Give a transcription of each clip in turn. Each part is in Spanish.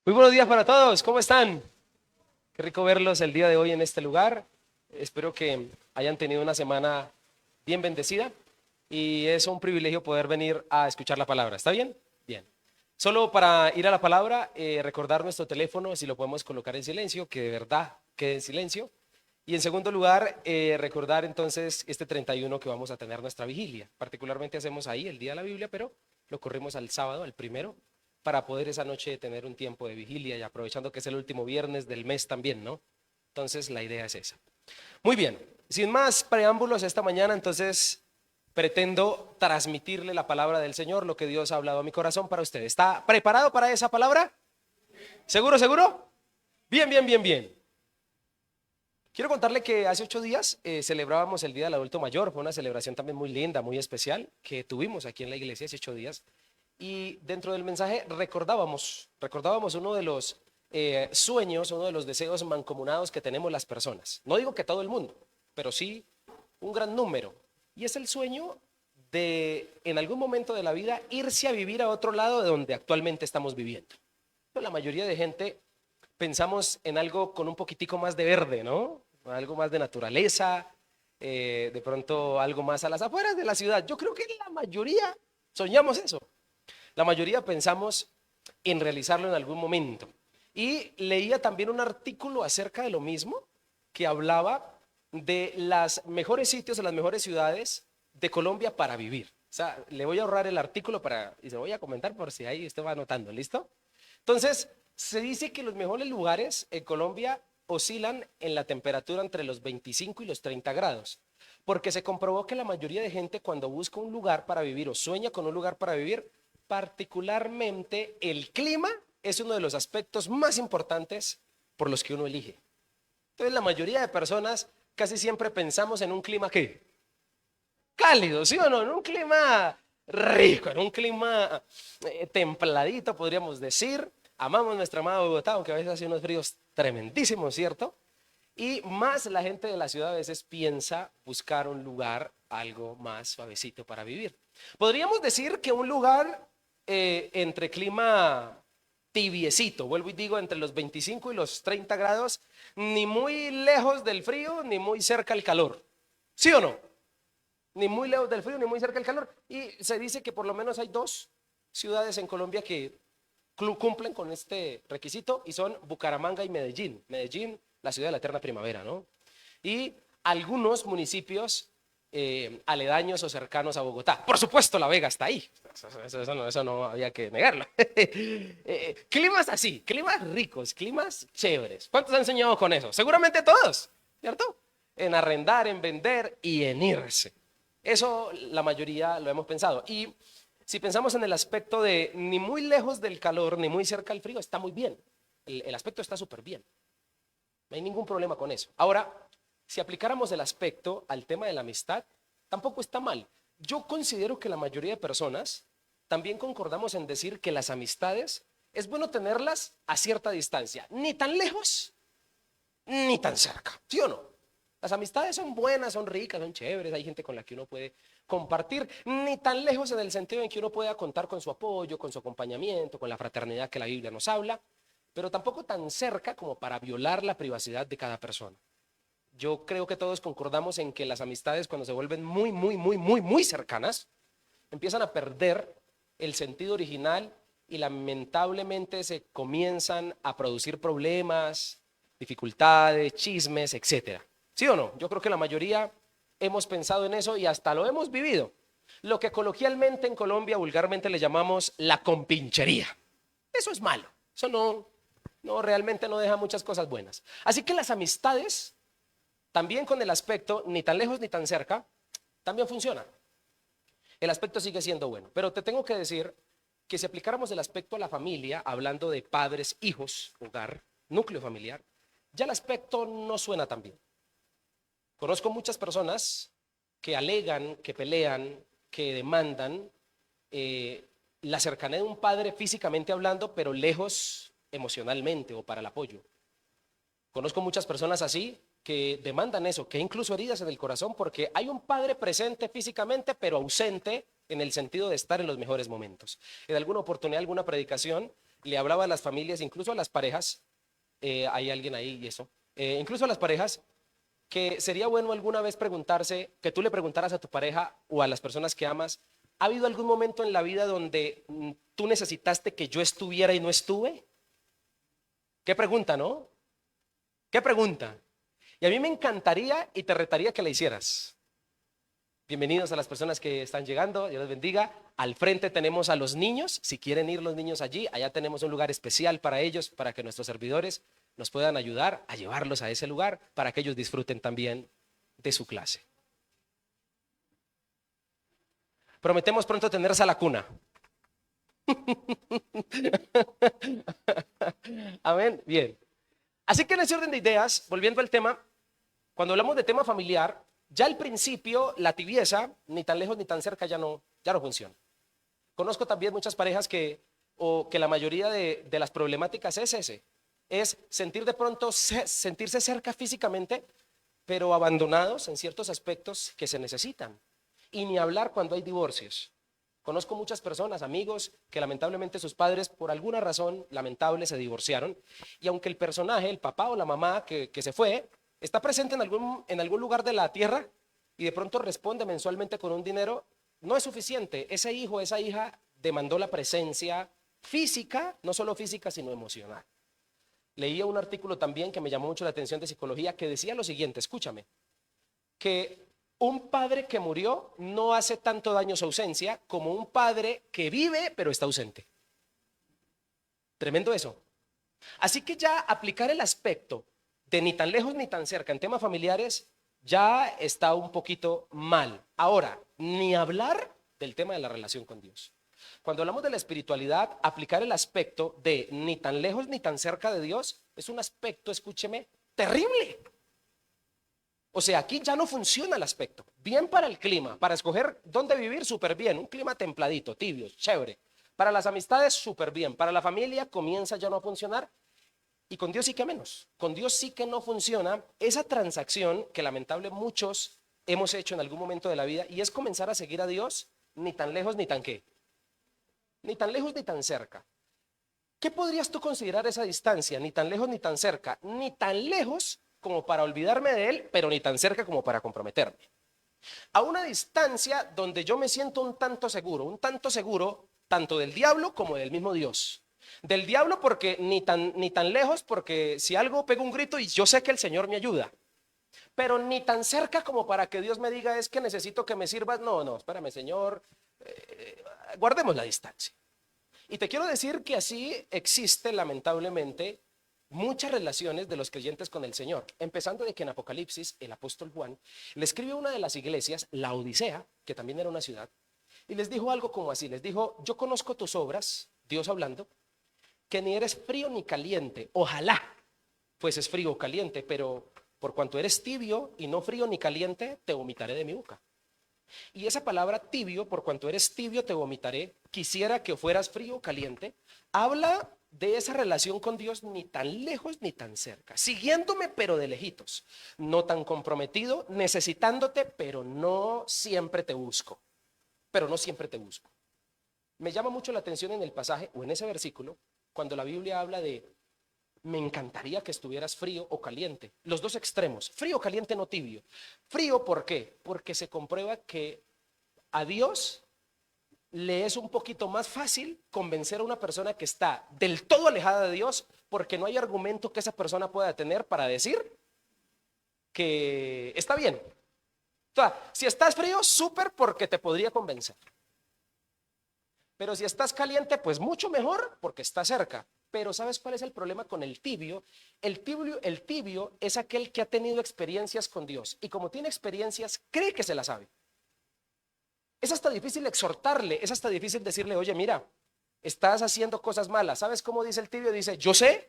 Muy buenos días para todos, ¿cómo están? Qué rico verlos el día de hoy en este lugar. Espero que hayan tenido una semana bien bendecida y es un privilegio poder venir a escuchar la palabra. ¿Está bien? Bien. Solo para ir a la palabra, recordar nuestro teléfono, si lo podemos colocar en silencio, que de verdad quede en silencio. Y en segundo lugar, recordar entonces este 31 que vamos a tener nuestra vigilia. Particularmente hacemos ahí el día de la Biblia, pero lo corrimos al sábado, al primero, para poder esa noche tener un tiempo de vigilia y aprovechando que es el último viernes del mes también, ¿no? Entonces la idea es esa. Muy bien, sin más preámbulos esta mañana, entonces pretendo transmitirle la palabra del Señor, lo que Dios ha hablado a mi corazón para usted. ¿Está preparado para esa palabra? ¿Seguro, seguro? Bien, bien, bien, bien. Quiero contarle que hace 8 días celebrábamos el Día del Adulto Mayor. Fue una celebración también muy linda, muy especial que tuvimos aquí en la iglesia hace 8 días. Y dentro del mensaje recordábamos uno de los sueños, uno de los deseos mancomunados que tenemos las personas. No digo que todo el mundo, pero sí un gran número. Y es el sueño de, en algún momento de la vida, irse a vivir a otro lado de donde actualmente estamos viviendo. Pero la mayoría de gente pensamos en algo con un poquitico más de verde, ¿no? Algo más de naturaleza, de pronto algo más a las afueras de la ciudad. Yo creo que la mayoría soñamos eso. La mayoría pensamos en realizarlo en algún momento. Y leía también un artículo acerca de lo mismo que hablaba de los mejores sitios, de las mejores ciudades de Colombia para vivir. O sea, le voy a ahorrar el artículo y se lo voy a comentar por si ahí usted va anotando, ¿listo? Entonces, se dice que los mejores lugares en Colombia oscilan en la temperatura entre los 25 y los 30 grados, porque se comprobó que la mayoría de gente cuando busca un lugar para vivir o sueña con un lugar para vivir, particularmente el clima es uno de los aspectos más importantes por los que uno elige. Entonces, la mayoría de personas casi siempre pensamos en un clima ¿qué? Cálido, ¿sí o no? En un clima rico, en un clima templadito, podríamos decir. Amamos nuestra amada Bogotá, aunque a veces hace unos fríos tremendísimos, ¿cierto? Y más la gente de la ciudad a veces piensa buscar un lugar algo más suavecito para vivir. Podríamos decir que un lugar entre clima tibiecito, vuelvo y digo, entre los 25 y los 30 grados, ni muy lejos del frío, ni muy cerca del calor. ¿Sí o no? Ni muy lejos del frío, ni muy cerca del calor. Y se dice que por lo menos hay dos ciudades en Colombia que cumplen con este requisito y son Bucaramanga y Medellín. Medellín, la ciudad de la eterna primavera, ¿no? Y algunos municipios aledaños o cercanos a Bogotá. Por supuesto, La Vega está ahí. Eso no había que negarlo. Climas así, climas ricos, climas chéveres. ¿Cuántos han soñado con eso? Seguramente todos, ¿cierto? En arrendar, en vender y en irse. Eso la mayoría lo hemos pensado. Y si pensamos en el aspecto de ni muy lejos del calor, ni muy cerca del frío, está muy bien. El aspecto está súper bien. No hay ningún problema con eso. Ahora, si aplicáramos el aspecto al tema de la amistad, tampoco está mal. Yo considero que la mayoría de personas también concordamos en decir que las amistades es bueno tenerlas a cierta distancia, ni tan lejos ni tan cerca, ¿sí o no? Las amistades son buenas, son ricas, son chéveres, hay gente con la que uno puede compartir, ni tan lejos en el sentido en que uno pueda contar con su apoyo, con su acompañamiento, con la fraternidad que la Biblia nos habla, pero tampoco tan cerca como para violar la privacidad de cada persona. Yo creo que todos concordamos en que las amistades cuando se vuelven muy, muy, muy, muy, muy cercanas, empiezan a perder el sentido original y lamentablemente se comienzan a producir problemas, dificultades, chismes, etcétera. ¿Sí o no? Yo creo que la mayoría hemos pensado en eso y hasta lo hemos vivido. Lo que coloquialmente en Colombia vulgarmente le llamamos la compinchería. Eso es malo. Eso no realmente no deja muchas cosas buenas. Así que las amistades, también con el aspecto ni tan lejos ni tan cerca, también funcionan. El aspecto sigue siendo bueno, pero te tengo que decir que si aplicáramos el aspecto a la familia, hablando de padres, hijos, hogar, núcleo familiar, ya el aspecto no suena tan bien. Conozco muchas personas que alegan, que pelean, que demandan la cercanía de un padre físicamente hablando, pero lejos emocionalmente o para el apoyo. Conozco muchas personas así que demandan eso, que hay incluso heridas en el corazón porque hay un padre presente físicamente, pero ausente en el sentido de estar en los mejores momentos. En alguna oportunidad, alguna predicación, le hablaba a las familias, incluso a las parejas, hay alguien ahí y eso, incluso a las parejas, que sería bueno alguna vez preguntarse, que tú le preguntaras a tu pareja o a las personas que amas, ¿ha habido algún momento en la vida donde tú necesitaste que yo estuviera y no estuve? ¿Qué pregunta, no? ¿Qué pregunta? Y a mí me encantaría y te retaría que la hicieras. Bienvenidos a las personas que están llegando, Dios los bendiga. Al frente tenemos a los niños, si quieren ir los niños allí, allá tenemos un lugar especial para ellos, para que nuestros servidores nos puedan ayudar a llevarlos a ese lugar, para que ellos disfruten también de su clase. Prometemos pronto tenerse a la cuna. Amén, bien. Así que en ese orden de ideas, volviendo al tema, cuando hablamos de tema familiar, ya al principio la tibieza, ni tan lejos ni tan cerca, ya no funciona. Conozco también muchas parejas que la mayoría de las problemáticas es sentir de pronto, sentirse cerca físicamente, pero abandonados en ciertos aspectos que se necesitan. Y ni hablar cuando hay divorcios. Conozco muchas personas, amigos, que lamentablemente sus padres por alguna razón lamentable se divorciaron y aunque el personaje, el papá o la mamá que se fue, está presente en algún lugar de la tierra y de pronto responde mensualmente con un dinero, no es suficiente. Ese hijo, esa hija demandó la presencia física, no solo física, sino emocional. Leía un artículo también que me llamó mucho la atención de psicología que decía lo siguiente, escúchame, que un padre que murió no hace tanto daño su ausencia como un padre que vive pero está ausente. Tremendo eso. Así que ya aplicar el aspecto de ni tan lejos ni tan cerca en temas familiares ya está un poquito mal. Ahora, ni hablar del tema de la relación con Dios. Cuando hablamos de la espiritualidad, aplicar el aspecto de ni tan lejos ni tan cerca de Dios es un aspecto, escúcheme, terrible. O sea, aquí ya no funciona el aspecto. Bien para el clima, para escoger dónde vivir, súper bien. Un clima templadito, tibio, chévere. Para las amistades, súper bien. Para la familia comienza ya no a funcionar. Y con Dios sí que menos. Con Dios sí que no funciona esa transacción que lamentable muchos hemos hecho en algún momento de la vida y es comenzar a seguir a Dios ni tan lejos ni tan qué. Ni tan lejos ni tan cerca. ¿Qué podrías tú considerar esa distancia? Ni tan lejos ni tan cerca. Ni tan lejos como para olvidarme de él, pero ni tan cerca como para comprometerme. A una distancia donde yo me siento un tanto seguro tanto del diablo como del mismo Dios. Del diablo porque ni tan lejos, porque si algo pego un grito y yo sé que el Señor me ayuda. Pero ni tan cerca como para que Dios me diga es que necesito que me sirvas. No, espérame, Señor, guardemos la distancia. Y te quiero decir que así existe lamentablemente muchas relaciones de los creyentes con el Señor, empezando de que en Apocalipsis el apóstol Juan le escribe a una de las iglesias, la Odisea, que también era una ciudad, y les dijo algo como así, les dijo, yo conozco tus obras, Dios hablando, que ni eres frío ni caliente, ojalá fueses frío o caliente, pero por cuanto eres tibio y no frío ni caliente, te vomitaré de mi boca. Y esa palabra tibio, por cuanto eres tibio, te vomitaré, quisiera que fueras frío o caliente, habla de esa relación con Dios ni tan lejos ni tan cerca, siguiéndome pero de lejitos, no tan comprometido, necesitándote, pero no siempre te busco, Me llama mucho la atención en el pasaje o en ese versículo, cuando la Biblia habla de me encantaría que estuvieras frío o caliente. Los dos extremos, frío, caliente, no tibio. Frío, ¿por qué? Porque se comprueba que a Dios le es un poquito más fácil convencer a una persona que está del todo alejada de Dios porque no hay argumento que esa persona pueda tener para decir que está bien. O sea, si estás frío, súper porque te podría convencer. Pero si estás caliente, pues mucho mejor porque está cerca. Pero ¿sabes cuál es el problema con el tibio? El tibio es aquel que ha tenido experiencias con Dios y como tiene experiencias, cree que se la sabe. Es hasta difícil exhortarle, es hasta difícil decirle, oye, mira, estás haciendo cosas malas. ¿Sabes cómo dice el tibio? Dice, yo sé.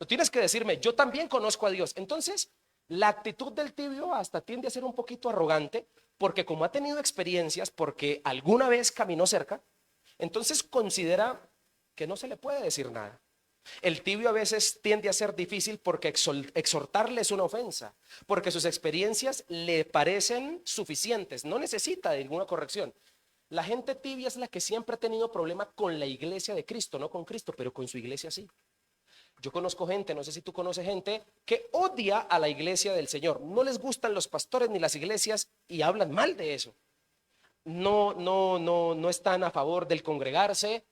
No tienes que decirme, yo también conozco a Dios. Entonces, la actitud del tibio hasta tiende a ser un poquito arrogante porque como ha tenido experiencias, porque alguna vez caminó cerca, entonces considera que no se le puede decir nada. El tibio a veces tiende a ser difícil porque exhortarle es una ofensa, porque sus experiencias le parecen suficientes, no necesita de ninguna corrección. La gente tibia es la que siempre ha tenido problema con la iglesia de Cristo, no con Cristo, pero con su iglesia sí. Yo conozco gente, no sé si tú conoces gente, que odia a la iglesia del Señor. No les gustan los pastores ni las iglesias y hablan mal de eso. No están a favor del congregarse,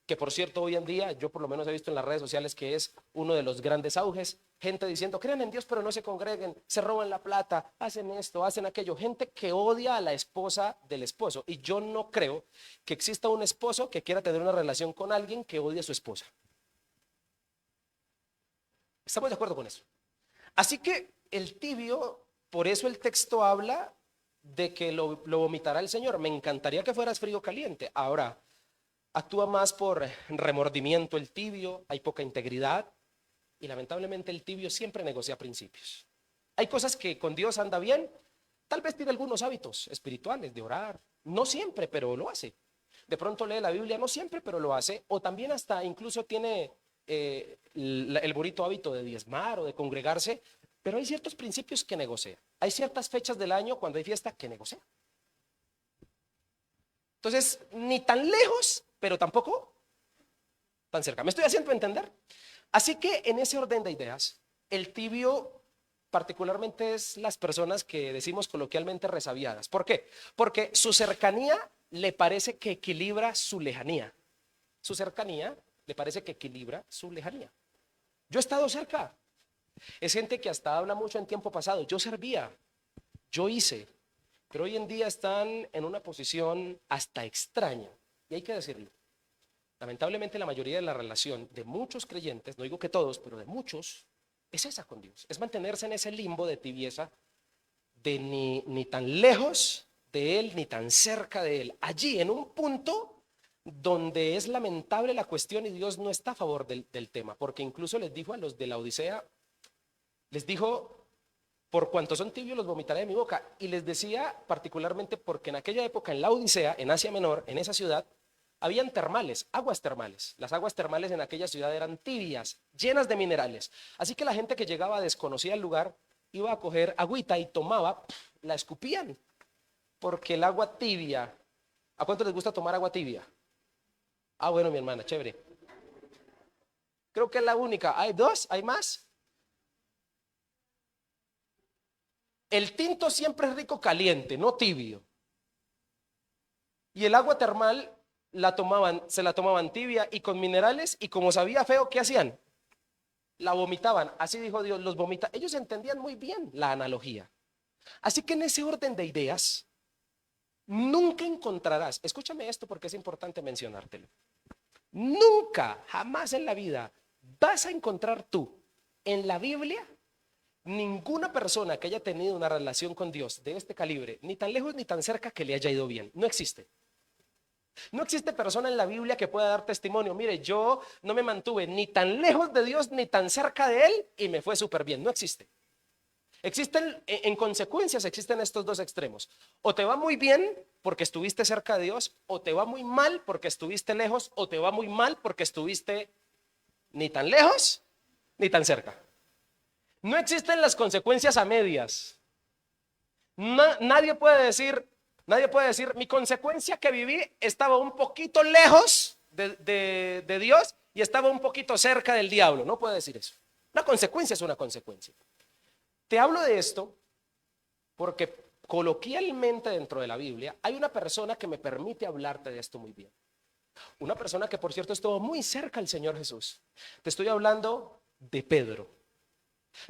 que por cierto hoy en día yo por lo menos he visto en las redes sociales que es uno de los grandes auges, gente diciendo crean en Dios pero no se congreguen, se roban la plata, hacen esto, hacen aquello, gente que odia a la esposa del esposo, y yo no creo que exista un esposo que quiera tener una relación con alguien que odie a su esposa. ¿Estamos de acuerdo con eso? Así que el tibio, por eso el texto habla de que lo vomitará el Señor. Me encantaría que fueras frío o caliente. Ahora, actúa más por remordimiento el tibio, hay poca integridad y lamentablemente el tibio siempre negocia principios. Hay cosas que con Dios anda bien, tal vez tiene algunos hábitos espirituales de orar, no siempre, pero lo hace. De pronto lee la Biblia, no siempre, pero lo hace, o también hasta incluso tiene el bonito hábito de diezmar o de congregarse, pero hay ciertos principios que negocia. Hay ciertas fechas del año cuando hay fiesta que negocia. Entonces, ni tan lejos, pero tampoco tan cerca. ¿Me estoy haciendo entender? Así que en ese orden de ideas, el tibio particularmente es las personas que decimos coloquialmente resabiadas. ¿Por qué? Porque su cercanía le parece que equilibra su lejanía. Su cercanía le parece que equilibra su lejanía. Yo he estado cerca. Es gente que hasta habla mucho en tiempo pasado. Yo servía, yo hice, pero hoy en día están en una posición hasta extraña. Y hay que decirlo. Lamentablemente la mayoría de la relación de muchos creyentes, no digo que todos, pero de muchos, es esa con Dios. Es mantenerse en ese limbo de tibieza, de ni tan lejos de Él, ni tan cerca de Él. Allí, en un punto donde es lamentable la cuestión y Dios no está a favor del tema, porque incluso les dijo a los de la Odisea, les dijo, por cuanto son tibios los vomitaré de mi boca. Y les decía particularmente porque en aquella época en la Odisea, en Asia Menor, en esa ciudad, habían termales, aguas termales. Las aguas termales en aquella ciudad eran tibias, llenas de minerales. Así que la gente que llegaba desconocía el lugar, iba a coger agüita y tomaba, la escupían, porque el agua tibia, ¿a cuánto les gusta tomar agua tibia? Ah, bueno, mi hermana, chévere. Creo que es la única. ¿Hay dos? ¿Hay más? El tinto siempre es rico caliente, no tibio. Y el agua termal se la tomaban tibia y con minerales, y como sabía feo, ¿qué hacían? La vomitaban. Así dijo Dios, los vomita. Ellos entendían muy bien la analogía. Así que en ese orden de ideas, nunca encontrarás, escúchame esto porque es importante mencionártelo. Nunca, jamás en la vida vas a encontrar tú en la Biblia ninguna persona que haya tenido una relación con Dios de este calibre, ni tan lejos ni tan cerca, que le haya ido bien. No existe. No existe persona en la Biblia que pueda dar testimonio. Mire, yo no me mantuve ni tan lejos de Dios ni tan cerca de Él y me fue súper bien. No existe. Existen, en consecuencias, existen estos dos extremos. O te va muy bien porque estuviste cerca de Dios, o te va muy mal porque estuviste lejos, o te va muy mal porque estuviste ni tan lejos ni tan cerca. No existen las consecuencias a medias. Nadie puede decir, mi consecuencia que viví estaba un poquito lejos de Dios y estaba un poquito cerca del diablo. No puede decir eso. Una consecuencia es una consecuencia. Te hablo de esto porque coloquialmente dentro de la Biblia hay una persona que me permite hablarte de esto muy bien. Una persona que, por cierto, estuvo muy cerca al Señor Jesús. Te estoy hablando de Pedro.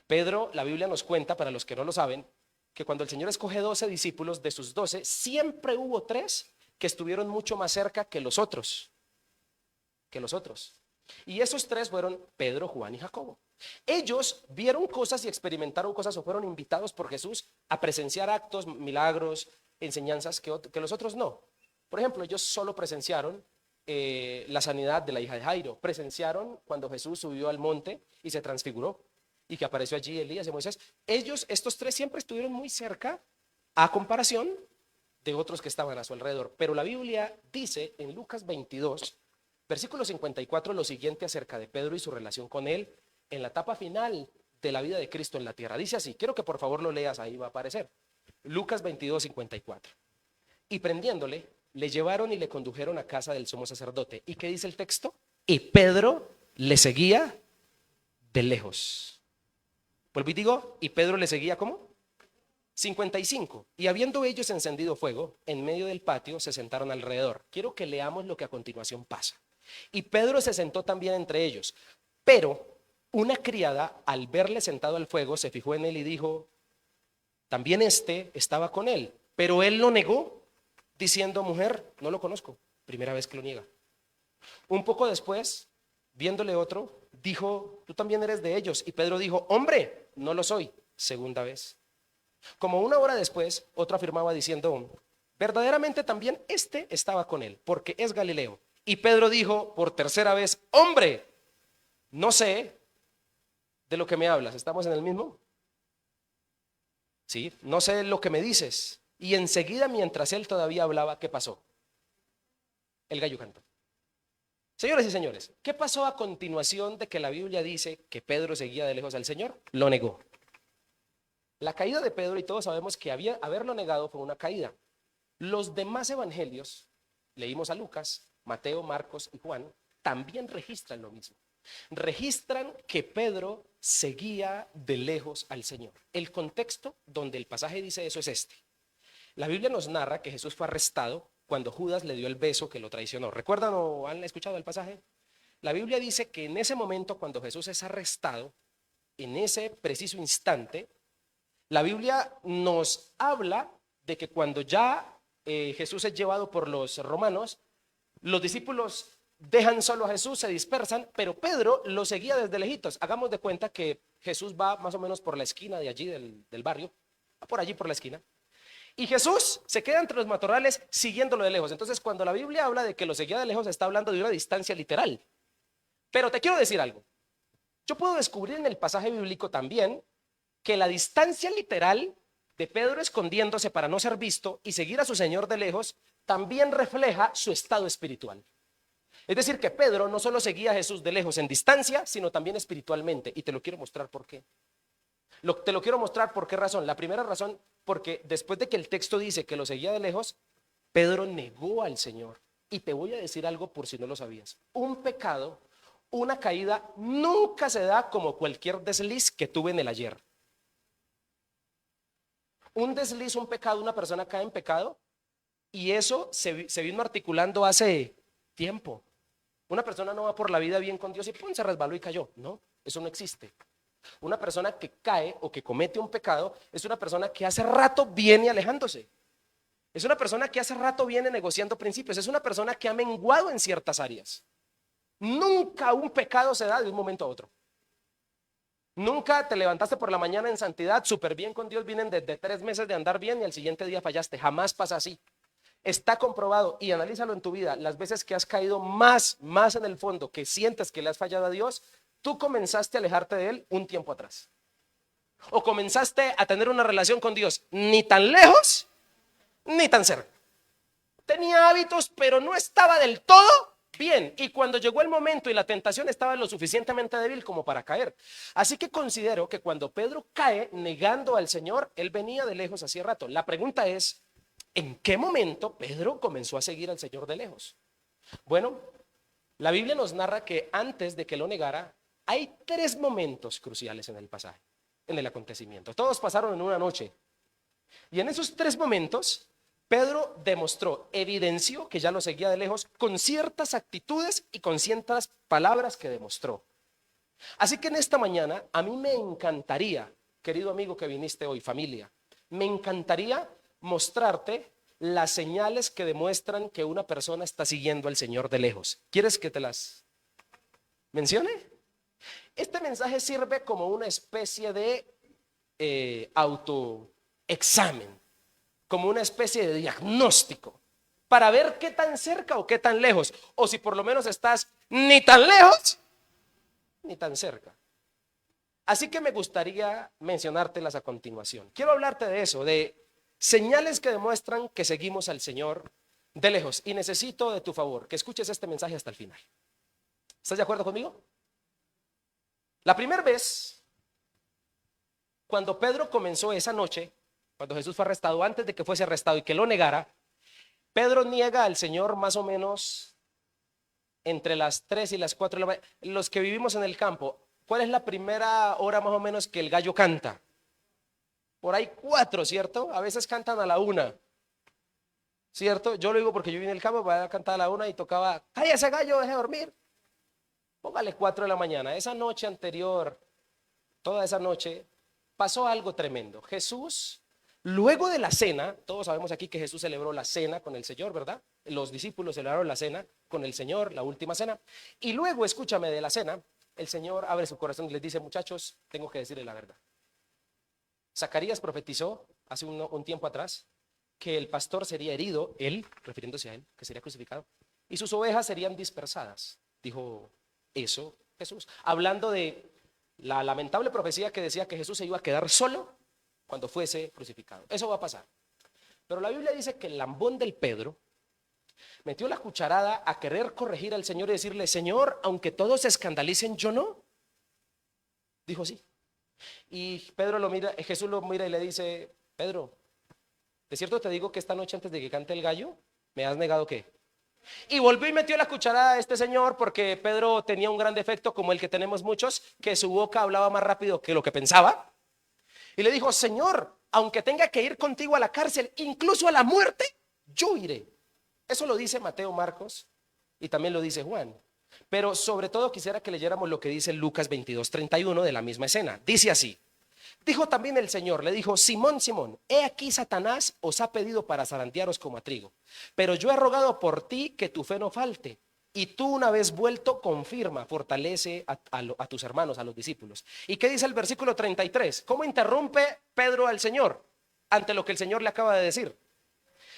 Pedro, la Biblia nos cuenta, para los que no lo saben, que cuando el Señor escoge 12 discípulos, de sus 12, siempre hubo 3 que estuvieron mucho más cerca que los otros. Y esos 3 fueron Pedro, Juan y Jacobo. Ellos vieron cosas y experimentaron cosas, o fueron invitados por Jesús a presenciar actos, milagros, enseñanzas que los otros no. Por ejemplo, ellos solo presenciaron la sanidad de la hija de Jairo. Presenciaron cuando Jesús subió al monte y se transfiguró, y que apareció allí Elías y Moisés. Estos 3 siempre estuvieron muy cerca a comparación de otros que estaban a su alrededor. Pero la Biblia dice en Lucas 22, versículo 54, lo siguiente acerca de Pedro y su relación con él en la etapa final de la vida de Cristo en la tierra. Dice así, quiero que por favor lo leas, ahí va a aparecer. Lucas 22, 54. Y prendiéndole, le llevaron y le condujeron a casa del sumo sacerdote. ¿Y qué dice el texto? Y Pedro le seguía de lejos. Vuelvo y digo, y Pedro le seguía ¿cómo? 55. Y habiendo ellos encendido fuego, en medio del patio se sentaron alrededor. Quiero que leamos lo que a continuación pasa. Y Pedro se sentó también entre ellos. Pero una criada, al verle sentado al fuego, se fijó en él y dijo, también este estaba con él. Pero él lo negó, diciendo, mujer, no lo conozco. Primera vez que lo niega. Un poco después, viéndole otro, dijo, tú también eres de ellos. Y Pedro dijo, hombre, no lo soy. Segunda vez. Como una hora después, otro afirmaba diciendo, verdaderamente también este estaba con él, porque es Galileo. Y Pedro dijo por tercera vez, hombre, no sé de lo que me hablas. ¿Estamos en el mismo? Sí, no sé lo que me dices. Y enseguida, mientras él todavía hablaba, ¿qué pasó? El gallo cantó. Señoras y señores, ¿qué pasó a continuación de que la Biblia dice que Pedro seguía de lejos al Señor? Lo negó. La caída de Pedro, y todos sabemos que haberlo negado fue una caída. Los demás evangelios, leímos a Lucas, Mateo, Marcos y Juan, también registran lo mismo. Registran que Pedro seguía de lejos al Señor. El contexto donde el pasaje dice eso es este. La Biblia nos narra que Jesús fue arrestado cuando Judas le dio el beso que lo traicionó. ¿Recuerdan o han escuchado el pasaje? La Biblia dice que en ese momento, cuando Jesús es arrestado, en ese preciso instante, la Biblia nos habla de que cuando ya Jesús es llevado por los romanos, los discípulos dejan solo a Jesús, se dispersan, pero Pedro lo seguía desde lejitos. Hagamos de cuenta que Jesús va más o menos por la esquina de allí del barrio, va por allí por la esquina. Y Jesús se queda entre los matorrales siguiéndolo de lejos. Entonces, cuando la Biblia habla de que lo seguía de lejos, está hablando de una distancia literal. Pero te quiero decir algo. Yo puedo descubrir en el pasaje bíblico también que la distancia literal de Pedro escondiéndose para no ser visto y seguir a su Señor de lejos también refleja su estado espiritual. Es decir, que Pedro no solo seguía a Jesús de lejos en distancia, sino también espiritualmente. Y te lo quiero mostrar por qué. Te lo quiero mostrar por qué razón. La primera razón, porque después de que el texto dice que lo seguía de lejos, Pedro negó al Señor. Y te voy a decir algo por si no lo sabías. Un pecado, una caída, nunca se da como cualquier desliz que tuve en el ayer. Un desliz, un pecado, una persona cae en pecado y eso se vino articulando hace tiempo. Una persona no va por la vida bien con Dios y ¡pum!, se resbaló y cayó. No, eso no existe. Una persona que cae o que comete un pecado es una persona que hace rato viene alejándose. Es una persona que hace rato viene negociando principios. Es una persona que ha menguado en ciertas áreas. Nunca un pecado se da de un momento a otro. Nunca te levantaste por la mañana en santidad, súper bien con Dios, vienen desde 3 meses de andar bien y al siguiente día fallaste. Jamás pasa así. Está comprobado y analízalo en tu vida. Las veces que has caído más en el fondo, que sientes que le has fallado a Dios, tú comenzaste a alejarte de Él un tiempo atrás. O comenzaste a tener una relación con Dios ni tan lejos ni tan cerca. Tenía hábitos, pero no estaba del todo bien. Y cuando llegó el momento y la tentación estaba lo suficientemente débil como para caer. Así que considero que cuando Pedro cae negando al Señor, él venía de lejos hacía rato. La pregunta es, ¿en qué momento Pedro comenzó a seguir al Señor de lejos? Bueno, la Biblia nos narra que antes de que lo negara, hay 3 momentos cruciales en el pasaje, en el acontecimiento. Todos pasaron en una noche. Y en esos 3 momentos, Pedro demostró, evidenció que ya lo seguía de lejos con ciertas actitudes y con ciertas palabras que demostró. Así que en esta mañana a mí me encantaría, querido amigo que viniste hoy, familia, me encantaría mostrarte las señales que demuestran que una persona está siguiendo al Señor de lejos. ¿Quieres que te las mencione? Este mensaje sirve como una especie de autoexamen, como una especie de diagnóstico para ver qué tan cerca o qué tan lejos, o si por lo menos estás ni tan lejos ni tan cerca. Así que me gustaría mencionártelas a continuación. Quiero hablarte de eso, de señales que demuestran que seguimos al Señor de lejos, y necesito de tu favor que escuches este mensaje hasta el final. ¿Estás de acuerdo conmigo? La primera vez, cuando Pedro comenzó esa noche, cuando Jesús fue arrestado, antes de que fuese arrestado y que lo negara, Pedro niega al Señor más o menos entre las 3 y las 4 de la mañana. Los que vivimos en el campo, ¿cuál es la primera hora más o menos que el gallo canta? Por ahí 4, ¿cierto? A veces cantan a la 1, ¿cierto? Yo lo digo porque yo vine en el campo, voy a cantar a la 1 y tocaba, cállese gallo, deje de dormir. Póngale 4 de la mañana. Esa noche anterior, toda esa noche, pasó algo tremendo. Jesús, luego de la cena, todos sabemos aquí que Jesús celebró la cena con el Señor, ¿verdad? Los discípulos celebraron la cena con el Señor, la última cena. Y luego, escúchame, de la cena, el Señor abre su corazón y les dice, muchachos, tengo que decirles la verdad. Zacarías profetizó hace un tiempo atrás que el pastor sería herido, él, refiriéndose a él, que sería crucificado, y sus ovejas serían dispersadas. Dijo eso Jesús, hablando de la lamentable profecía que decía que Jesús se iba a quedar solo cuando fuese crucificado. Eso va a pasar. Pero la Biblia dice que el lambón del Pedro metió la cucharada a querer corregir al Señor y decirle, Señor, aunque todos se escandalicen, yo no. Dijo sí. Y Pedro lo mira, Jesús lo mira y le dice, Pedro, ¿de cierto te digo que esta noche antes de que cante el gallo, me has negado qué? Y volvió y metió la cucharada a este señor porque Pedro tenía un gran defecto como el que tenemos muchos, que su boca hablaba más rápido que lo que pensaba. Y le dijo, Señor, aunque tenga que ir contigo a la cárcel, incluso a la muerte, yo iré. Eso lo dice Mateo, Marcos y también lo dice Juan. Pero sobre todo quisiera que leyéramos lo que dice Lucas 22:31 de la misma escena. Dice así. Dijo también el Señor, le dijo, Simón, Simón, he aquí Satanás os ha pedido para zarandearos como a trigo, pero yo he rogado por ti que tu fe no falte, y tú una vez vuelto confirma, fortalece a tus hermanos, a los discípulos. ¿Y qué dice el versículo 33? ¿Cómo interrumpe Pedro al Señor ante lo que el Señor le acaba de decir?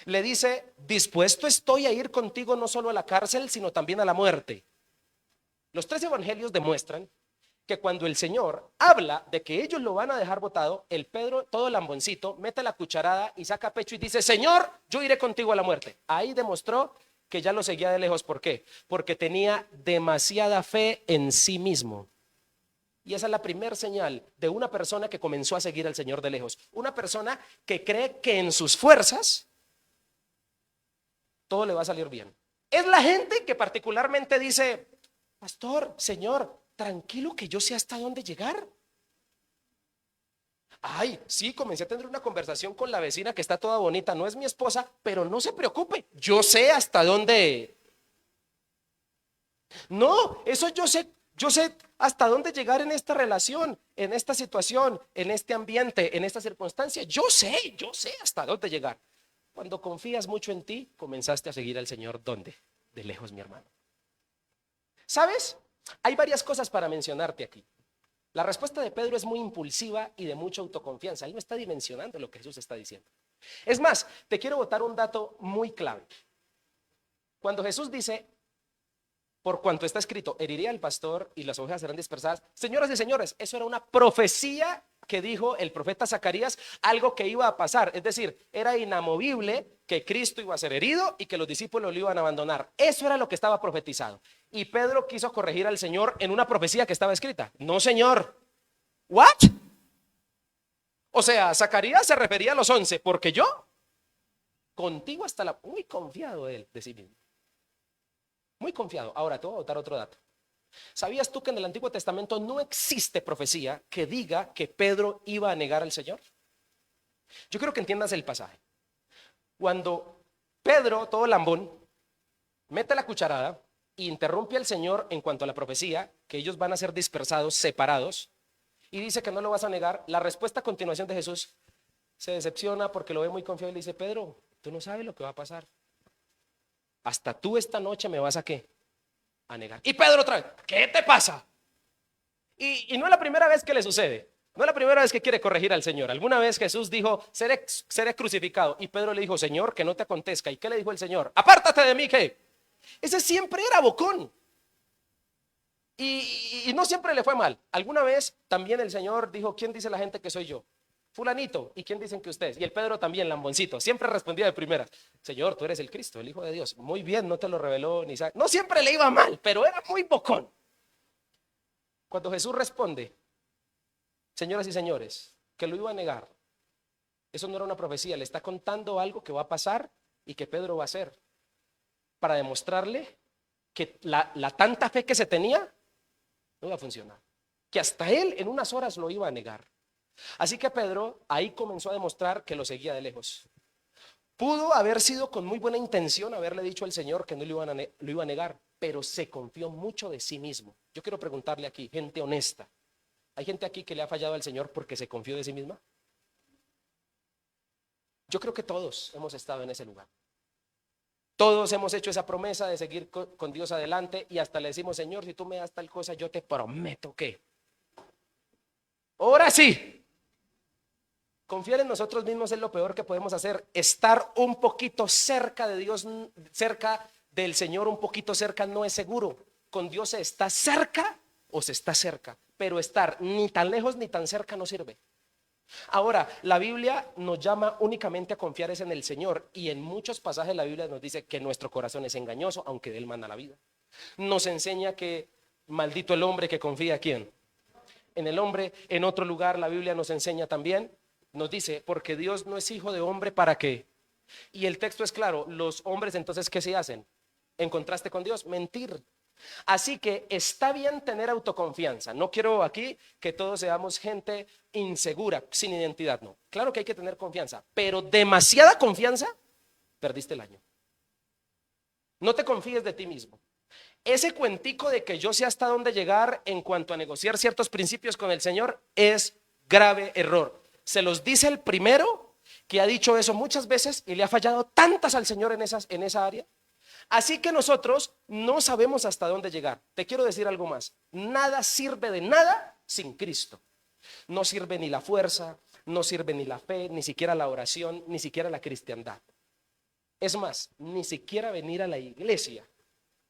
Le dice, dispuesto estoy a ir contigo no solo a la cárcel, sino también a la muerte. Los 3 evangelios demuestran que cuando el Señor habla de que ellos lo van a dejar botado, el Pedro, todo lamboncito, mete la cucharada y saca pecho y dice, Señor, yo iré contigo a la muerte. Ahí demostró que ya lo seguía de lejos. ¿Por qué? Porque tenía demasiada fe en sí mismo. Y esa es la primera señal de una persona que comenzó a seguir al Señor de lejos. Una persona que cree que en sus fuerzas todo le va a salir bien. Es la gente que particularmente dice, pastor, Señor, tranquilo que yo sé hasta dónde llegar. Ay, sí, comencé a tener una conversación con la vecina que está toda bonita, no es mi esposa, pero no se preocupe, yo sé hasta dónde. No, eso yo sé hasta dónde llegar en esta relación, en esta situación, en este ambiente, en esta circunstancia. Yo sé hasta dónde llegar. Cuando confías mucho en ti, comenzaste a seguir al Señor, ¿dónde? De lejos, mi hermano. ¿Sabes? Hay varias cosas para mencionarte aquí. La respuesta de Pedro es muy impulsiva y de mucha autoconfianza. Él no está dimensionando lo que Jesús está diciendo. Es más, te quiero botar un dato muy clave. Cuando Jesús dice, por cuanto está escrito, heriré al pastor y las ovejas serán dispersadas. Señoras y señores, eso era una profecía que dijo el profeta Zacarías, algo que iba a pasar. Es decir, era inamovible que Cristo iba a ser herido y que los discípulos lo iban a abandonar. Eso era lo que estaba profetizado. Y Pedro quiso corregir al Señor en una profecía que estaba escrita. No, Señor. ¿What? O sea, Zacarías se refería a los 11, porque yo, contigo hasta la... Muy confiado él de sí mismo. Muy confiado. Ahora te voy a botar otro dato. ¿Sabías tú que en el Antiguo Testamento no existe profecía que diga que Pedro iba a negar al Señor? Yo quiero que entiendas el pasaje. Cuando Pedro, todo lambón, mete la cucharada e interrumpe al Señor en cuanto a la profecía, que ellos van a ser dispersados, separados, y dice que no lo vas a negar, la respuesta a continuación de Jesús se decepciona porque lo ve muy confiado y le dice, Pedro, tú no sabes lo que va a pasar. Hasta tú esta noche me vas a ¿qué? A negar. Y Pedro otra vez, ¿qué te pasa? Y no es la primera vez que le sucede. No es la primera vez que quiere corregir al Señor. Alguna vez Jesús dijo, seré crucificado. Y Pedro le dijo, Señor, que no te acontezca. ¿Y qué le dijo el Señor? Apártate de mí, ¿qué? Ese siempre era bocón. Y no siempre le fue mal. Alguna vez también el Señor dijo, ¿quién dice la gente que soy yo? Fulanito. ¿Y quién dicen que ustedes? Y el Pedro también, lamboncito. Siempre respondía de primera. Señor, tú eres el Cristo, el Hijo de Dios. Muy bien, no te lo reveló ni sabe. No siempre le iba mal, pero era muy bocón. Cuando Jesús responde, señoras y señores, que lo iba a negar, eso no era una profecía, le está contando algo que va a pasar ¿Y qué Pedro va a hacer? Para demostrarle que la tanta fe que se tenía no iba a funcionar, que hasta él en unas horas lo iba a negar. Así que Pedro ahí comenzó a demostrar que lo seguía de lejos. Pudo haber sido con muy buena intención haberle dicho al Señor que no lo iba a negar, pero se confió mucho de sí mismo. Yo quiero preguntarle aquí, gente honesta, ¿hay gente aquí que le ha fallado al Señor porque se confió de sí misma? Yo creo que todos hemos estado en ese lugar. Todos hemos hecho esa promesa de seguir con Dios adelante y hasta le decimos, Señor, si tú me das tal cosa, yo te prometo que. Ahora sí. Confiar en nosotros mismos es lo peor que podemos hacer. Estar un poquito cerca de Dios, cerca del Señor, un poquito cerca no es seguro. Con Dios se está cerca o se está cerca, pero estar ni tan lejos ni tan cerca no sirve. Ahora, la Biblia nos llama únicamente a confiar es en el Señor y en muchos pasajes de la Biblia nos dice que nuestro corazón es engañoso, aunque de él manda la vida. Nos enseña que maldito el hombre que confía ¿a quién? En el hombre. En otro lugar la Biblia nos enseña también, nos dice, porque Dios no es hijo de hombre para qué. Y el texto es claro, los hombres entonces ¿qué se hacen? En contraste con Dios, mentir. Así que está bien tener autoconfianza. No quiero aquí que todos seamos gente insegura, sin identidad, no. Claro que hay que tener confianza, pero demasiada confianza, perdiste el año. No te confíes de ti mismo. Ese cuentico de que yo sé hasta dónde llegar en cuanto a negociar ciertos principios con el Señor es grave error. Se los dice el primero que ha dicho eso muchas veces y le ha fallado tantas al Señor en esa área. Así que nosotros no sabemos hasta dónde llegar. Te quiero decir algo más. Nada sirve de nada sin Cristo. No sirve ni la fuerza, no sirve ni la fe, ni siquiera la oración, ni siquiera la cristiandad. Es más, ni siquiera venir a la iglesia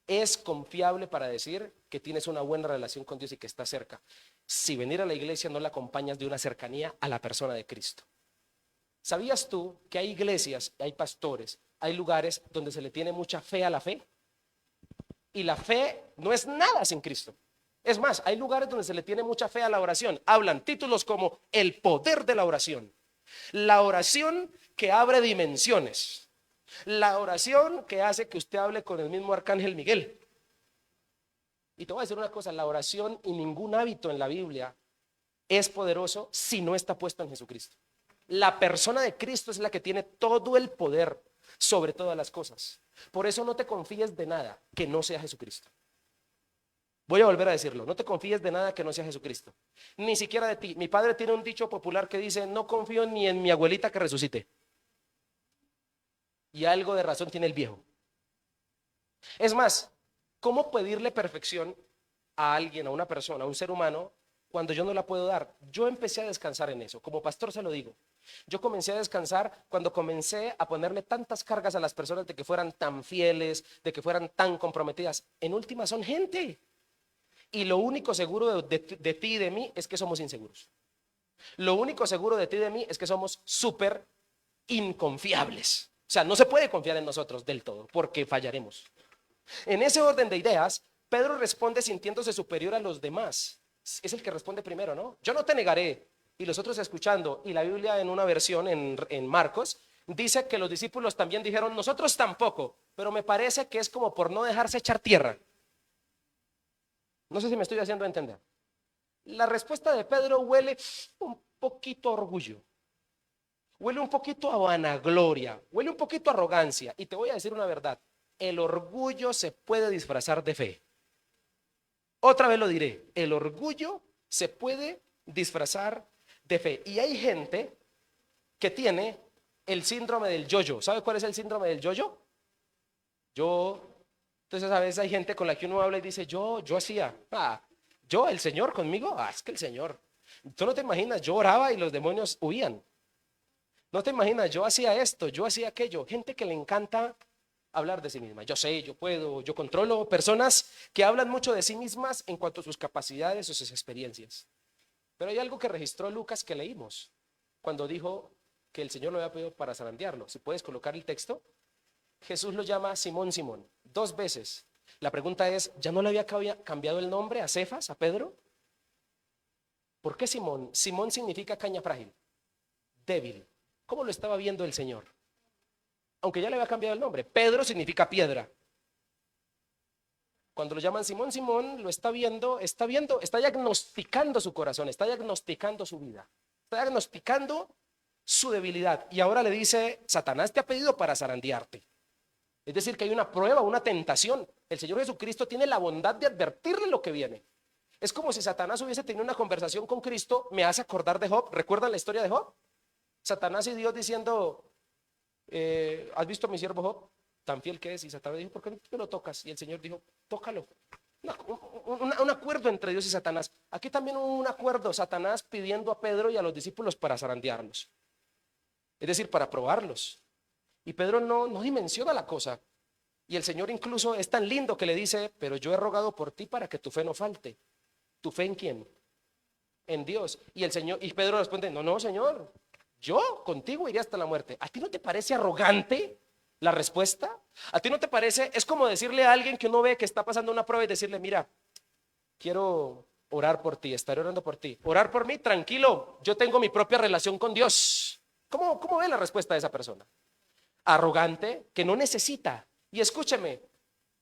es confiable para decir que tienes una buena relación con Dios y que estás cerca. Si venir a la iglesia no la acompañas de una cercanía a la persona de Cristo. ¿Sabías tú que hay iglesias, hay pastores, hay lugares donde se le tiene mucha fe a la fe? Y la fe no es nada sin Cristo. Es más, hay lugares donde se le tiene mucha fe a la oración. Hablan títulos como el poder de la oración. La oración que abre dimensiones. La oración que hace que usted hable con el mismo arcángel Miguel. Y te voy a decir una cosa, la oración y ningún hábito en la Biblia es poderoso si no está puesto en Jesucristo. La persona de Cristo es la que tiene todo el poder sobre todas las cosas. Por eso no te confíes de nada que no sea Jesucristo. Voy a volver a decirlo, no te confíes de nada que no sea Jesucristo. Ni siquiera de ti. Mi padre tiene un dicho popular que dice, no confío ni en mi abuelita que resucite. Y algo de razón tiene el viejo. Es más, ¿cómo pedirle perfección a alguien, a una persona, a un ser humano, cuando yo no la puedo dar? Yo empecé a descansar en eso, como pastor se lo digo. Yo comencé a descansar cuando comencé a ponerle tantas cargas a las personas de que fueran tan fieles, de que fueran tan comprometidas. En última son gente. Y lo único seguro de ti y de mí es que somos inseguros. Lo único seguro de ti y de mí es que somos súper inconfiables. O sea, no se puede confiar en nosotros del todo porque fallaremos. En ese orden de ideas, Pedro responde sintiéndose superior a los demás. Es el que responde primero, ¿no? Yo no te negaré. Y los otros escuchando. Y la Biblia en una versión en Marcos dice que los discípulos también dijeron, nosotros tampoco. Pero me parece que es como por no dejarse echar tierra. No sé si me estoy haciendo entender. La respuesta de Pedro huele un poquito a orgullo. Huele un poquito a vanagloria. Huele un poquito a arrogancia. Y te voy a decir una verdad. El orgullo se puede disfrazar de fe. Otra vez lo diré, el orgullo se puede disfrazar de fe. Y hay gente que tiene el síndrome del yo-yo. ¿Sabe cuál es el síndrome del yo-yo? Entonces a veces hay gente con la que uno habla y dice, yo hacía, el Señor conmigo, es que el Señor. Tú no te imaginas, yo oraba y los demonios huían. No te imaginas, yo hacía esto, yo hacía aquello. Gente que le encanta hablar de sí misma. Yo sé, yo puedo, yo controlo. Personas que hablan mucho de sí mismas en cuanto a sus capacidades o sus experiencias. Pero hay algo que registró Lucas que leímos cuando dijo que el Señor lo había pedido para zarandearlo. Si puedes colocar el texto. Jesús lo llama Simón, Simón, 2 veces. La pregunta es, ¿ya no le había cambiado el nombre a Cefas, a Pedro? ¿Por qué Simón? Simón significa caña frágil, débil. ¿Cómo lo estaba viendo el Señor? aunque ya le había cambiado el nombre. Pedro significa piedra. Cuando lo llaman Simón, Simón lo está viendo, está diagnosticando su corazón, está diagnosticando su vida, está diagnosticando su debilidad. Y ahora le dice, Satanás te ha pedido para zarandearte. Es decir, que hay una prueba, una tentación. El Señor Jesucristo tiene la bondad de advertirle lo que viene. Es como si Satanás hubiese tenido una conversación con Cristo. Me hace acordar de Job. ¿Recuerdan la historia de Job? Satanás y Dios diciendo, ¿has visto a mi siervo Job? Tan fiel que es. Y Satanás dijo, ¿por qué no me lo tocas? Y el Señor dijo, tócalo. Un acuerdo entre Dios y Satanás. Aquí también hubo un acuerdo, Satanás pidiendo a Pedro y a los discípulos para zarandearlos. Es decir, para probarlos. Y Pedro no dimensiona la cosa. Y el Señor incluso es tan lindo que le dice, pero yo he rogado por ti para que tu fe no falte. ¿Tu fe en quién? En Dios. Y Pedro responde, no, Señor, yo contigo iré hasta la muerte. ¿A ti no te parece arrogante la respuesta? ¿A ti no te parece? Es como decirle a alguien que uno ve que está pasando una prueba y decirle, mira, quiero orar por ti, estaré orando por ti. Orar por mí, tranquilo, yo tengo mi propia relación con Dios. ¿Cómo ve la respuesta de esa persona? Arrogante, que no necesita. Y escúcheme,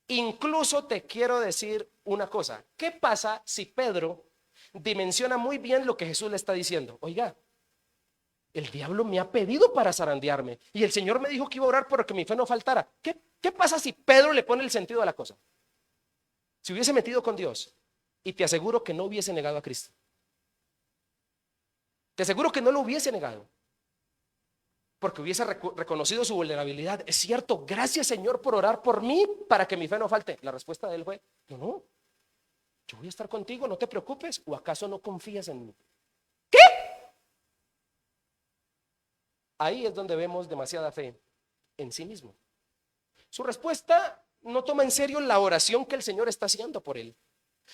incluso te quiero decir una cosa. ¿Qué pasa si Pedro dimensiona muy bien lo que Jesús le está diciendo? Oiga, el diablo me ha pedido para zarandearme y el Señor me dijo que iba a orar porque mi fe no faltara. ¿Qué pasa si Pedro le pone el sentido a la cosa? Si hubiese metido con Dios, y te aseguro que no hubiese negado a Cristo. Te aseguro que no lo hubiese negado. Porque hubiese reconocido su vulnerabilidad. Es cierto, gracias Señor por orar por mí para que mi fe no falte. La respuesta de él fue, no, yo voy a estar contigo, no te preocupes. ¿O acaso no confías en mí? ¿Qué? Ahí es donde vemos demasiada fe en sí mismo. Su respuesta no toma en serio la oración que el Señor está haciendo por él.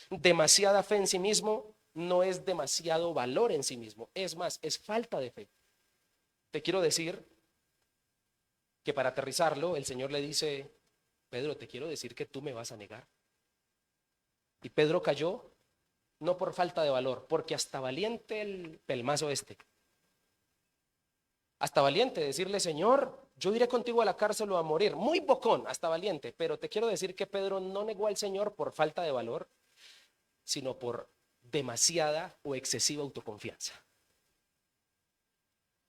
Demasiada fe en sí mismo no es demasiado valor en sí mismo. Es más, es falta de fe. Te quiero decir que para aterrizarlo, el Señor le dice, Pedro, te quiero decir que tú me vas a negar. Y Pedro cayó, no por falta de valor, porque hasta valiente el pelmazo este. Hasta valiente decirle, Señor, yo iré contigo a la cárcel o a morir. Muy bocón, hasta valiente. Pero te quiero decir que Pedro no negó al Señor por falta de valor, sino por demasiada o excesiva autoconfianza.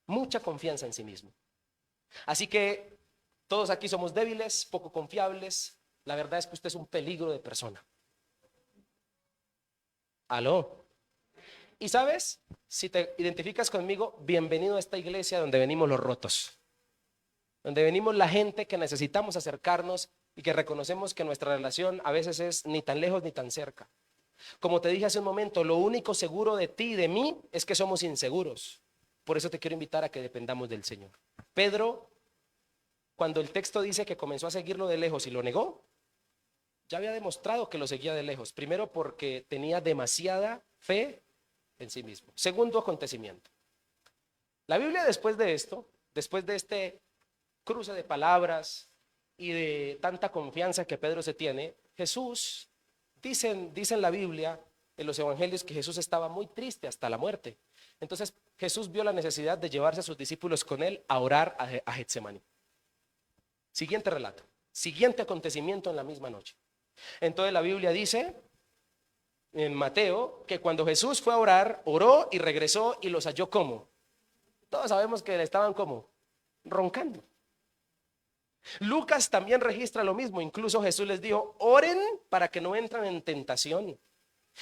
Mucha confianza en sí mismo. Así que todos aquí somos débiles, poco confiables. La verdad es que usted es un peligro de persona. ¿Aló? Y sabes, si te identificas conmigo, bienvenido a esta iglesia donde venimos los rotos. Donde venimos la gente que necesitamos acercarnos y que reconocemos que nuestra relación a veces es ni tan lejos ni tan cerca. Como te dije hace un momento, lo único seguro de ti y de mí es que somos inseguros. Por eso te quiero invitar a que dependamos del Señor. Pedro, cuando el texto dice que comenzó a seguirlo de lejos y lo negó, ya había demostrado que lo seguía de lejos. Primero porque tenía demasiada fe en sí mismo. Segundo acontecimiento. La Biblia después de esto, después de este cruce de palabras y de tanta confianza que Pedro se tiene, Jesús, dice en la Biblia, en los evangelios, que Jesús estaba muy triste hasta la muerte. Entonces Jesús vio la necesidad de llevarse a sus discípulos con él a orar a Getsemaní. Siguiente relato, siguiente acontecimiento en la misma noche. Entonces la Biblia dice en Mateo que cuando Jesús fue a orar, oró y regresó y los halló como. Todos sabemos que estaban como roncando. Lucas también registra lo mismo. Incluso Jesús les dijo, oren para que no entren en tentación.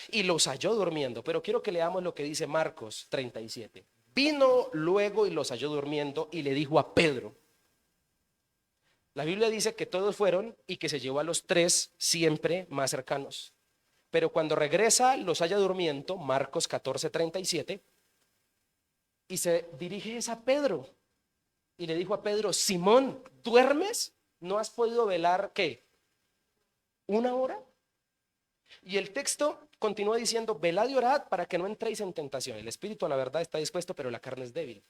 Y los halló durmiendo. Pero quiero que leamos lo que dice Marcos 37. Vino luego y los halló durmiendo y le dijo a Pedro. La Biblia dice que todos fueron y que se llevó a los tres siempre más cercanos. Pero cuando regresa los halla durmiendo, Marcos 14:37, y se dirige a Pedro. Y le dijo a Pedro, Simón, ¿duermes? ¿No has podido velar qué? ¿Una hora? Y el texto continúa diciendo, velad y orad para que no entréis en tentación. El espíritu a la verdad está dispuesto, pero la carne es débil.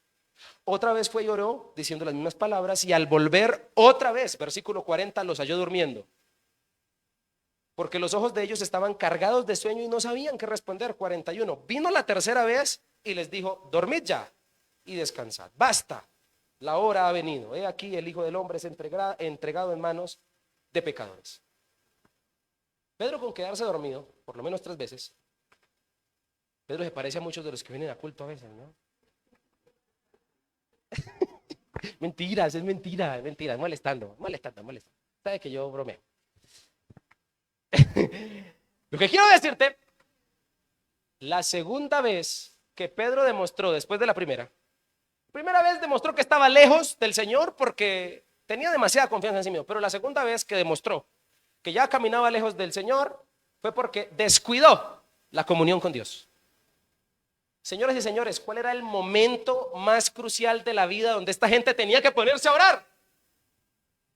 Otra vez fue y oró, diciendo las mismas palabras, y al volver otra vez, versículo 40, los halló durmiendo. Porque los ojos de ellos estaban cargados de sueño y no sabían qué responder. 41. Vino la tercera vez y les dijo, dormid ya y descansad. Basta. la hora ha venido. He aquí el Hijo del Hombre es entregado en manos de pecadores. Pedro, con quedarse dormido, por lo menos 3 veces, Pedro se parece a muchos de los que vienen a culto a veces, ¿no? Mentiras, es mentira, molestando. Sabe que yo bromeo. Lo que quiero decirte, la segunda vez que Pedro demostró, después de la primera vez demostró que estaba lejos del Señor porque tenía demasiada confianza en sí mismo, pero la segunda vez que demostró que ya caminaba lejos del Señor fue porque descuidó la comunión con Dios. Señoras y señores, ¿cuál era el momento más crucial de la vida donde esta gente tenía que ponerse a orar?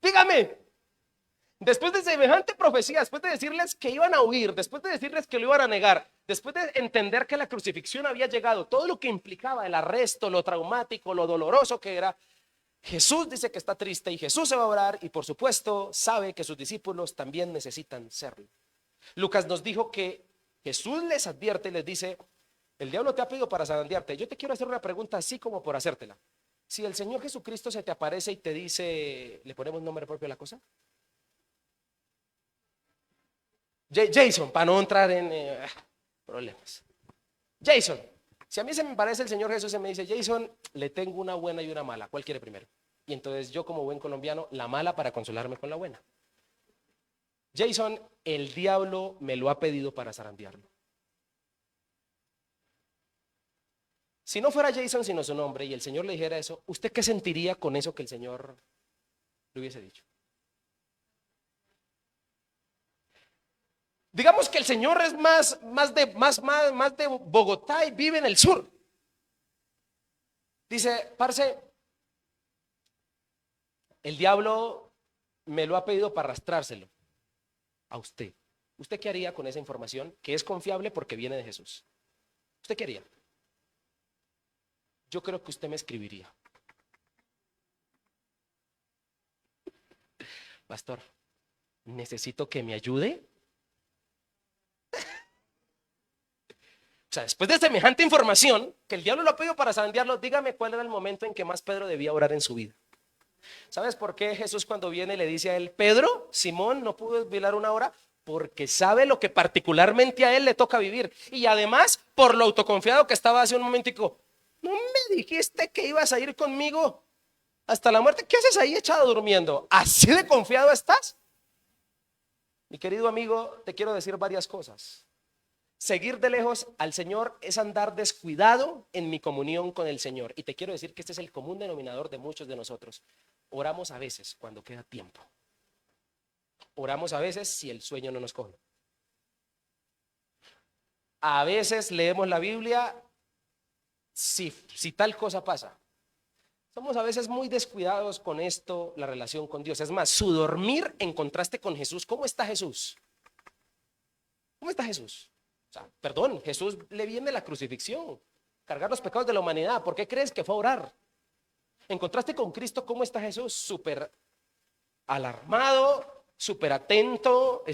Dígame. Después de semejante profecía, después de decirles que iban a huir, después de decirles que lo iban a negar, después de entender que la crucifixión había llegado, todo lo que implicaba el arresto, lo traumático, lo doloroso que era, Jesús dice que está triste y Jesús se va a orar y por supuesto sabe que sus discípulos también necesitan serlo. Lucas nos dijo que Jesús les advierte y les dice: el diablo te ha pedido para zarandearte. Yo te quiero hacer una pregunta así como por hacértela. Si el Señor Jesucristo se te aparece y te dice, ¿le ponemos nombre propio a la cosa? Jason, para no entrar en problemas. Jason, si a mí se me parece el Señor Jesús y me dice: Jason, le tengo una buena y una mala, ¿cuál quiere primero? Y entonces yo, como buen colombiano, la mala para consolarme con la buena. Jason, el diablo me lo ha pedido para zarandearlo. Si no fuera Jason sino su nombre y el Señor le dijera eso, ¿usted qué sentiría con eso que el Señor le hubiese dicho? Digamos que el Señor es más de Bogotá y vive en el sur. Dice: parce, el diablo me lo ha pedido para arrastrárselo a usted. ¿Usted qué haría con esa información que es confiable porque viene de Jesús? ¿Usted qué haría? Yo creo que usted me escribiría: pastor, necesito que me ayude. O sea, después de semejante información, que el diablo lo ha pedido para zarandearlo, dígame cuál era el momento en que más Pedro debía orar en su vida. ¿Sabes por qué Jesús, cuando viene, le dice a él: Pedro, Simón, no pudo desvelar una hora? Porque sabe lo que particularmente a él le toca vivir. Y además, por lo autoconfiado que estaba hace un momentico: ¿no me dijiste que ibas a ir conmigo hasta la muerte? ¿Qué haces ahí echado durmiendo? ¿Así de confiado estás? Mi querido amigo, te quiero decir varias cosas. Seguir de lejos al Señor es andar descuidado en mi comunión con el Señor. Y te quiero decir que este es el común denominador de muchos de nosotros. Oramos a veces cuando queda tiempo. Oramos a veces si el sueño no nos coge. A veces leemos la Biblia si tal cosa pasa. Somos a veces muy descuidados con esto, la relación con Dios. Es más, su dormir en contraste con Jesús. ¿Cómo está Jesús? ¿Cómo está Jesús? O sea, perdón, Jesús le viene la crucifixión, cargar los pecados de la humanidad. ¿Por qué crees que fue a orar? En contraste con Cristo, ¿cómo está Jesús? Súper alarmado, súper atento,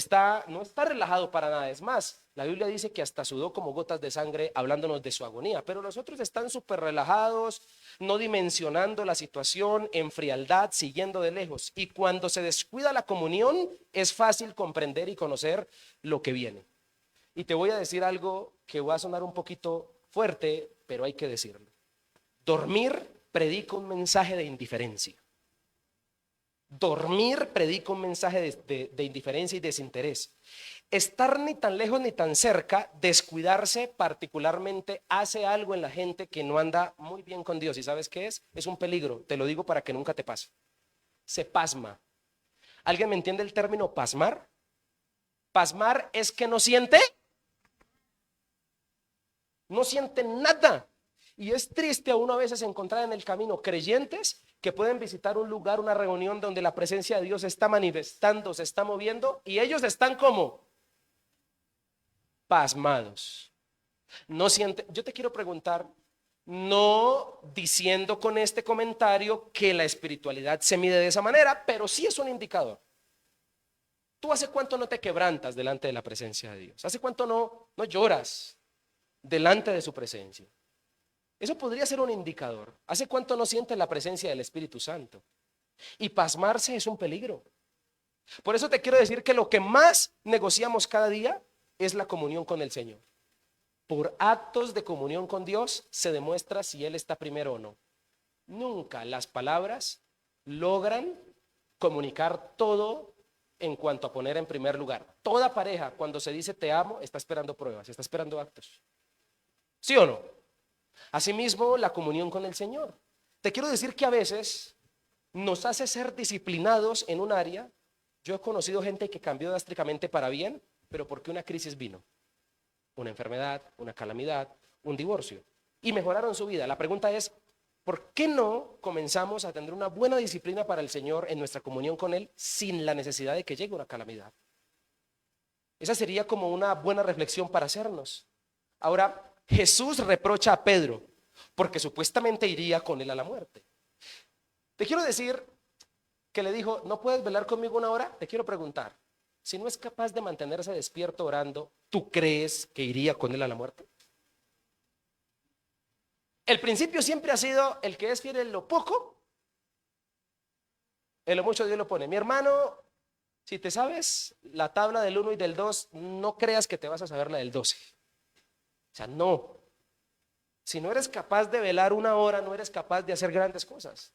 no está relajado para nada. Es más, la Biblia dice que hasta sudó como gotas de sangre hablándonos de su agonía, pero los otros están súper relajados, no dimensionando la situación, en frialdad, siguiendo de lejos. Y cuando se descuida la comunión, es fácil comprender y conocer lo que viene. Y te voy a decir algo que va a sonar un poquito fuerte, pero hay que decirlo. Dormir predica un mensaje de indiferencia. Dormir predica un mensaje de indiferencia y desinterés. Estar ni tan lejos ni tan cerca, descuidarse particularmente, hace algo en la gente que no anda muy bien con Dios. ¿Y sabes qué es? Es un peligro, te lo digo para que nunca te pase. Se pasma. ¿Alguien me entiende el término pasmar? Pasmar es que no siente nada. Y es triste a uno a veces encontrar en el camino creyentes que pueden visitar un lugar, una reunión donde la presencia de Dios se está manifestando, se está moviendo, y ellos están como pasmados. No sienten. Yo te quiero preguntar, no diciendo con este comentario que la espiritualidad se mide de esa manera, pero sí es un indicador. ¿Tú hace cuánto no te quebrantas delante de la presencia de Dios? ¿Hace cuánto no lloras delante de su presencia? Eso podría ser un indicador. ¿Hace cuánto no siente la presencia del Espíritu Santo? Y pasmarse es un peligro. Por eso te quiero decir que lo que más negociamos cada día es la comunión con el Señor. Por actos de comunión con Dios se demuestra si Él está primero o no. Nunca las palabras logran comunicar todo en cuanto a poner en primer lugar. Toda pareja, cuando se dice te amo, está esperando pruebas, está esperando actos. ¿Sí o no? Asimismo, la comunión con el Señor. Te quiero decir que a veces nos hace ser disciplinados en un área. Yo he conocido gente que cambió drásticamente para bien, pero porque una crisis vino, una enfermedad, una calamidad, un divorcio, y mejoraron su vida. La pregunta es, ¿por qué no comenzamos a tener una buena disciplina para el Señor en nuestra comunión con Él sin la necesidad de que llegue una calamidad? Esa sería como una buena reflexión para hacernos. Ahora, Jesús reprocha a Pedro porque supuestamente iría con él a la muerte. Te quiero decir que le dijo, ¿no puedes velar conmigo una hora? Te quiero preguntar, si no es capaz de mantenerse despierto orando, ¿tú crees que iría con él a la muerte? El principio siempre ha sido el que es fiel en lo poco, en lo mucho Dios lo pone. Mi hermano, si te sabes la tabla del 1 y del 2, no creas que te vas a saber la del 12. O sea, no. Si no eres capaz de velar una hora, no eres capaz de hacer grandes cosas.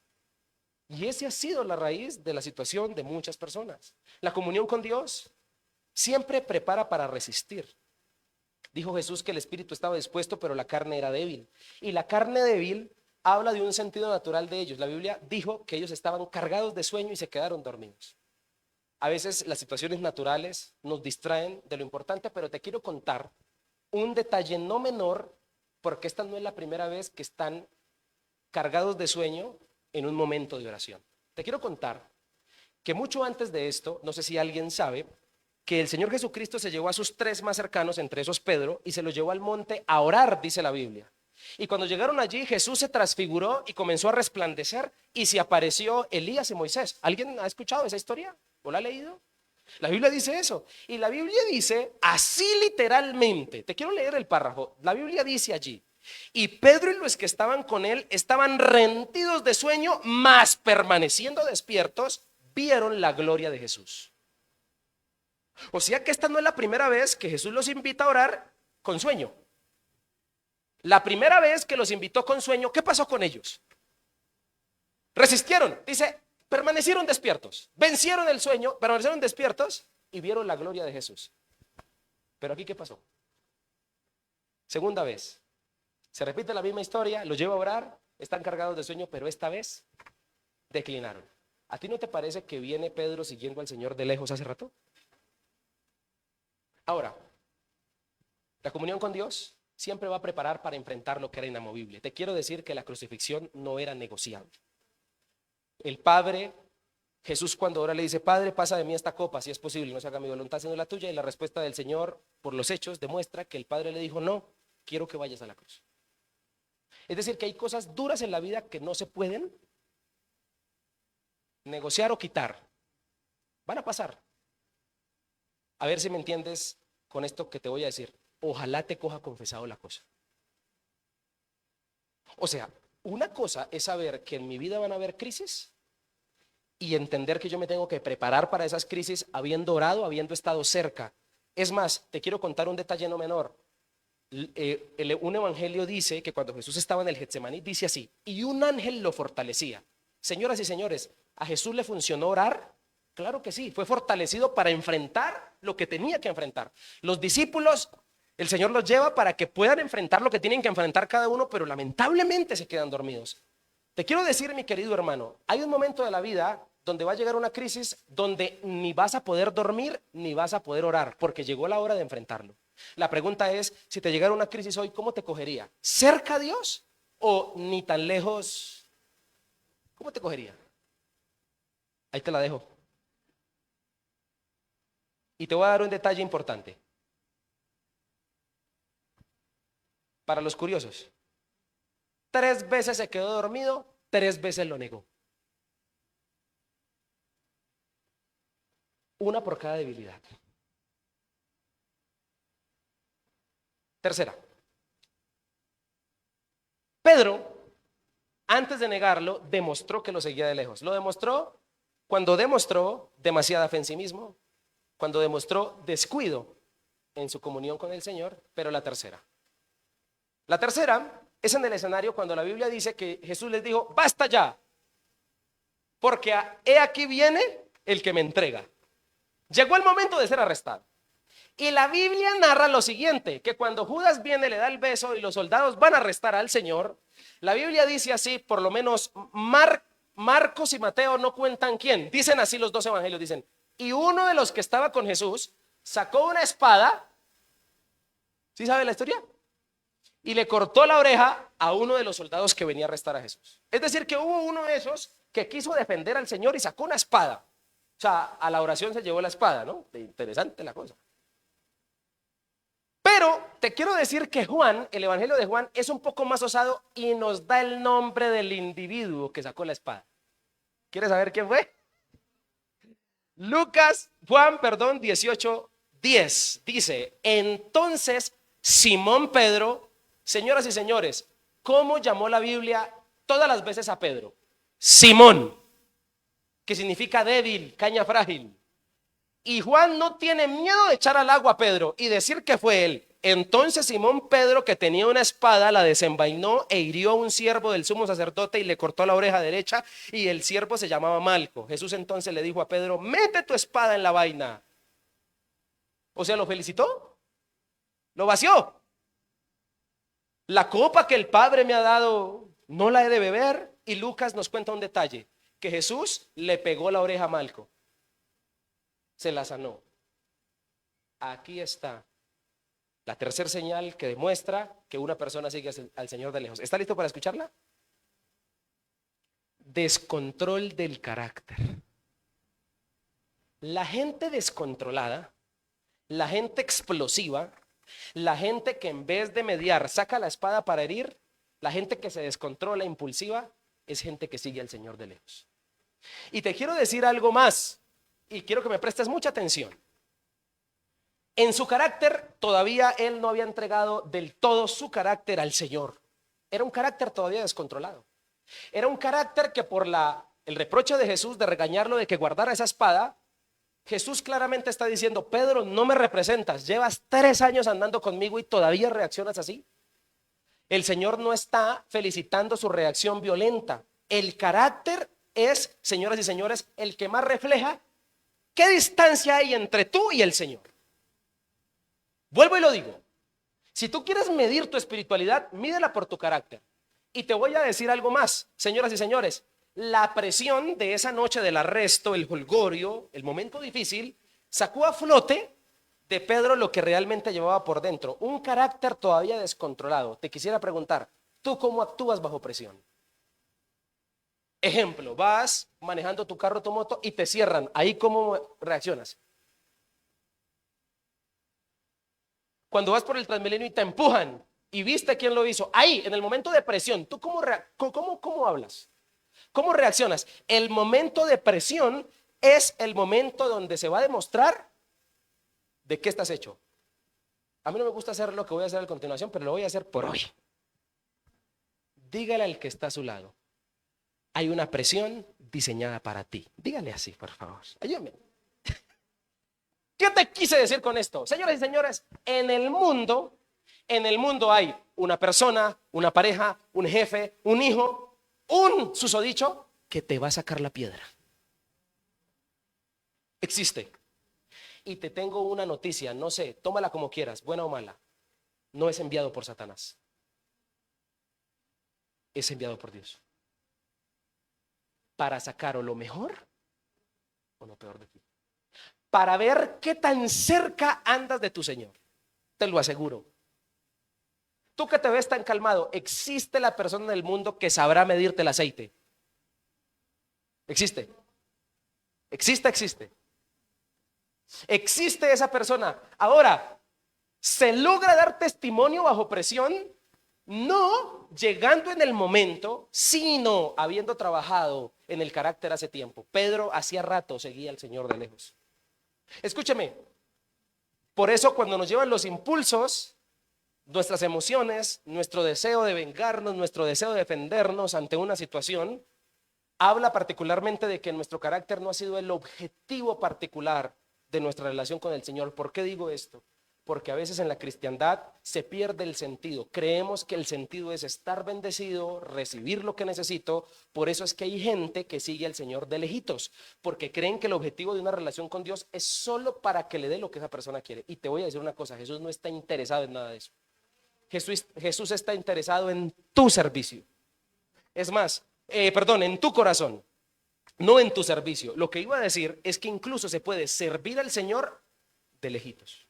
Y esa ha sido la raíz de la situación de muchas personas. La comunión con Dios siempre prepara para resistir. Dijo Jesús que el espíritu estaba dispuesto, pero la carne era débil. Y la carne débil habla de un sentido natural de ellos. La Biblia dijo que ellos estaban cargados de sueño y se quedaron dormidos. A veces las situaciones naturales nos distraen de lo importante, pero te quiero contar un detalle no menor, porque esta no es la primera vez que están cargados de sueño en un momento de oración. Te quiero contar que mucho antes de esto, no sé si alguien sabe, que el Señor Jesucristo se llevó a sus tres más cercanos, entre esos Pedro, y se los llevó al monte a orar, dice la Biblia. Y cuando llegaron allí, Jesús se transfiguró y comenzó a resplandecer y se apareció Elías y Moisés. ¿Alguien ha escuchado esa historia o la ha leído? La Biblia dice eso. Y la Biblia dice así literalmente. Te quiero leer el párrafo. La Biblia dice allí. Y Pedro y los que estaban con él estaban rendidos de sueño, mas permaneciendo despiertos, vieron la gloria de Jesús. O sea que esta no es la primera vez que Jesús los invita a orar con sueño. La primera vez que los invitó con sueño, ¿qué pasó con ellos? Resistieron, dice, permanecieron despiertos, vencieron el sueño, permanecieron despiertos y vieron la gloria de Jesús. Pero aquí, ¿qué pasó? Segunda vez, se repite la misma historia, los lleva a orar, están cargados de sueño, pero esta vez declinaron. ¿A ti no te parece que viene Pedro siguiendo al Señor de lejos hace rato? Ahora, la comunión con Dios siempre va a preparar para enfrentar lo que era inamovible. Te quiero decir que la crucifixión no era negociable. El Padre, Jesús cuando ora le dice, Padre, pasa de mí esta copa, si es posible, no se haga mi voluntad sino la tuya. Y la respuesta del Señor, por los hechos, demuestra que el Padre le dijo, no, quiero que vayas a la cruz. Es decir, que hay cosas duras en la vida que no se pueden negociar o quitar. Van a pasar. A ver si me entiendes con esto que te voy a decir. Ojalá te coja confesado la cosa. O sea, una cosa es saber que en mi vida van a haber crisis y entender que yo me tengo que preparar para esas crisis habiendo orado, habiendo estado cerca. Es más, te quiero contar un detalle no menor. Un evangelio dice que cuando Jesús estaba en el Getsemaní, dice así, y un ángel lo fortalecía. Señoras y señores, ¿a Jesús le funcionó orar? Claro que sí, fue fortalecido para enfrentar lo que tenía que enfrentar. Los discípulos, el Señor los lleva para que puedan enfrentar lo que tienen que enfrentar cada uno, pero lamentablemente se quedan dormidos. Te quiero decir, mi querido hermano, hay un momento de la vida donde va a llegar una crisis donde ni vas a poder dormir ni vas a poder orar, porque llegó la hora de enfrentarlo. La pregunta es, si te llegara una crisis hoy, ¿cómo te cogería? ¿Cerca a Dios o ni tan lejos? ¿Cómo te cogería? Ahí te la dejo. Y te voy a dar un detalle importante. Para los curiosos, 3 veces se quedó dormido, 3 veces lo negó. Una por cada debilidad. Tercera, Pedro, antes de negarlo, demostró que lo seguía de lejos. Lo demostró cuando demostró demasiada fe en sí mismo, cuando demostró descuido en su comunión con el Señor. Pero la tercera es en el escenario cuando la Biblia dice que Jesús les dijo: basta ya, porque he aquí viene el que me entrega. Llegó el momento de ser arrestado. Y la Biblia narra lo siguiente, que cuando Judas viene, le da el beso y los soldados van a arrestar al Señor, la Biblia dice así, por lo menos Marcos y Mateo no cuentan quién, dicen así los dos evangelios, dicen: y uno de los que estaba con Jesús sacó una espada, ¿sí sabe la historia? Y le cortó la oreja a uno de los soldados que venía a arrestar a Jesús. Es decir, que hubo uno de esos que quiso defender al Señor y sacó una espada. O sea, a la oración se llevó la espada, ¿no? Interesante la cosa. Pero te quiero decir que Juan, el evangelio de Juan, es un poco más osado y nos da el nombre del individuo que sacó la espada. ¿Quieres saber quién fue? Juan 18:10 dice: entonces Simón Pedro, señoras y señores, ¿cómo llamó la Biblia todas las veces a Pedro? Simón, que significa débil, caña frágil. Y Juan no tiene miedo de echar al agua a Pedro y decir que fue él. Entonces Simón Pedro, que tenía una espada, la desenvainó e hirió a un siervo del sumo sacerdote y le cortó la oreja derecha, y el siervo se llamaba Malco. Jesús entonces le dijo a Pedro: mete tu espada en la vaina. O sea, lo felicitó, lo vació. La copa que el Padre me ha dado, ¿no la he de beber? Y Lucas nos cuenta un detalle, que Jesús le pegó la oreja a Malco, se la sanó. Aquí está la tercera señal que demuestra que una persona sigue al Señor de lejos. ¿Está listo para escucharla? Descontrol del carácter. La gente descontrolada, la gente explosiva, la gente que en vez de mediar saca la espada para herir, la gente que se descontrola, impulsiva, es gente que sigue al Señor de lejos. Y te quiero decir algo más, y quiero que me prestes mucha atención. En su carácter, todavía él no había entregado del todo su carácter al Señor. Era un carácter todavía descontrolado. Era un carácter que por el reproche de Jesús de regañarlo de que guardara esa espada, Jesús claramente está diciendo: Pedro, no me representas, llevas 3 años andando conmigo y todavía reaccionas así. El Señor no está felicitando su reacción violenta. El carácter es, señoras y señores, el que más refleja qué distancia hay entre tú y el Señor. Vuelvo y lo digo: si tú quieres medir tu espiritualidad, mídela por tu carácter. Y te voy a decir algo más, señoras y señores: la presión de esa noche del arresto, el jolgorio, el momento difícil, sacó a flote de Pedro lo que realmente llevaba por dentro, un carácter todavía descontrolado. Te quisiera preguntar, ¿tú cómo actúas bajo presión? Ejemplo, vas manejando tu carro, tu moto y te cierran, ¿ahí cómo reaccionas? Cuando vas por el Transmilenio y te empujan y viste quién lo hizo, ahí, en el momento de presión, ¿tú cómo hablas? ¿Cómo reaccionas? El momento de presión es el momento donde se va a demostrar de qué estás hecho. A mí no me gusta hacer lo que voy a hacer a continuación, pero lo voy a hacer por hoy. Dígale al que está a su lado: hay una presión diseñada para ti. Dígale así, por favor. Ayúdame. ¿Qué te quise decir con esto? Señoras y señores, en el mundo hay una persona, una pareja, un jefe, un hijo, un susodicho que te va a sacar la piedra. Existe. Y te tengo una noticia, no sé, tómala como quieras, buena o mala. No es enviado por Satanás. Es enviado por Dios. Para sacar o lo mejor o lo peor de ti. Para ver qué tan cerca andas de tu Señor. Te lo aseguro. Tú que te ves tan calmado, existe la persona en el mundo que sabrá medirte el aceite. Existe. Existe esa persona. Ahora, ¿se logra dar testimonio bajo presión? No llegando en el momento, sino habiendo trabajado en el carácter hace tiempo. Pedro hacía rato seguía al Señor de lejos. Escúcheme, por eso cuando nos llevan los impulsos, Nuestras emociones, nuestro deseo de vengarnos, nuestro deseo de defendernos ante una situación, habla particularmente de que nuestro carácter no ha sido el objetivo particular de nuestra relación con el Señor. ¿Por qué digo esto? Porque a veces en la cristiandad se pierde el sentido. Creemos que el sentido es estar bendecido, recibir lo que necesito. Por eso es que hay gente que sigue al Señor de lejitos, porque creen que el objetivo de una relación con Dios es solo para que le dé lo que esa persona quiere. Y te voy a decir una cosa, Jesús no está interesado en nada de eso. Jesús está interesado en tu servicio. Es más, en tu corazón, no en tu servicio. Lo que iba a decir es que incluso se puede servir al Señor de lejitos.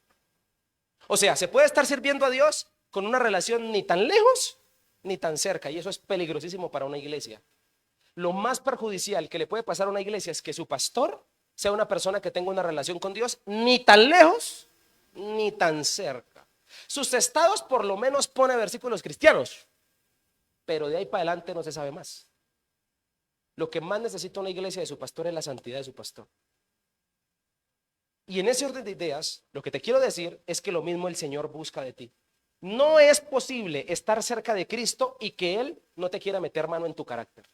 O sea, se puede estar sirviendo a Dios con una relación ni tan lejos ni tan cerca, y eso es peligrosísimo para una iglesia. Lo más perjudicial que le puede pasar a una iglesia es que su pastor sea una persona que tenga una relación con Dios ni tan lejos ni tan cerca. Sus estados por lo menos pone versículos cristianos, pero de ahí para adelante no se sabe más. Lo que más necesita una iglesia de su pastor es la santidad de su pastor. Y en ese orden de ideas, lo que te quiero decir es que lo mismo el Señor busca de ti. No es posible estar cerca de Cristo y que Él no te quiera meter mano en tu carácter.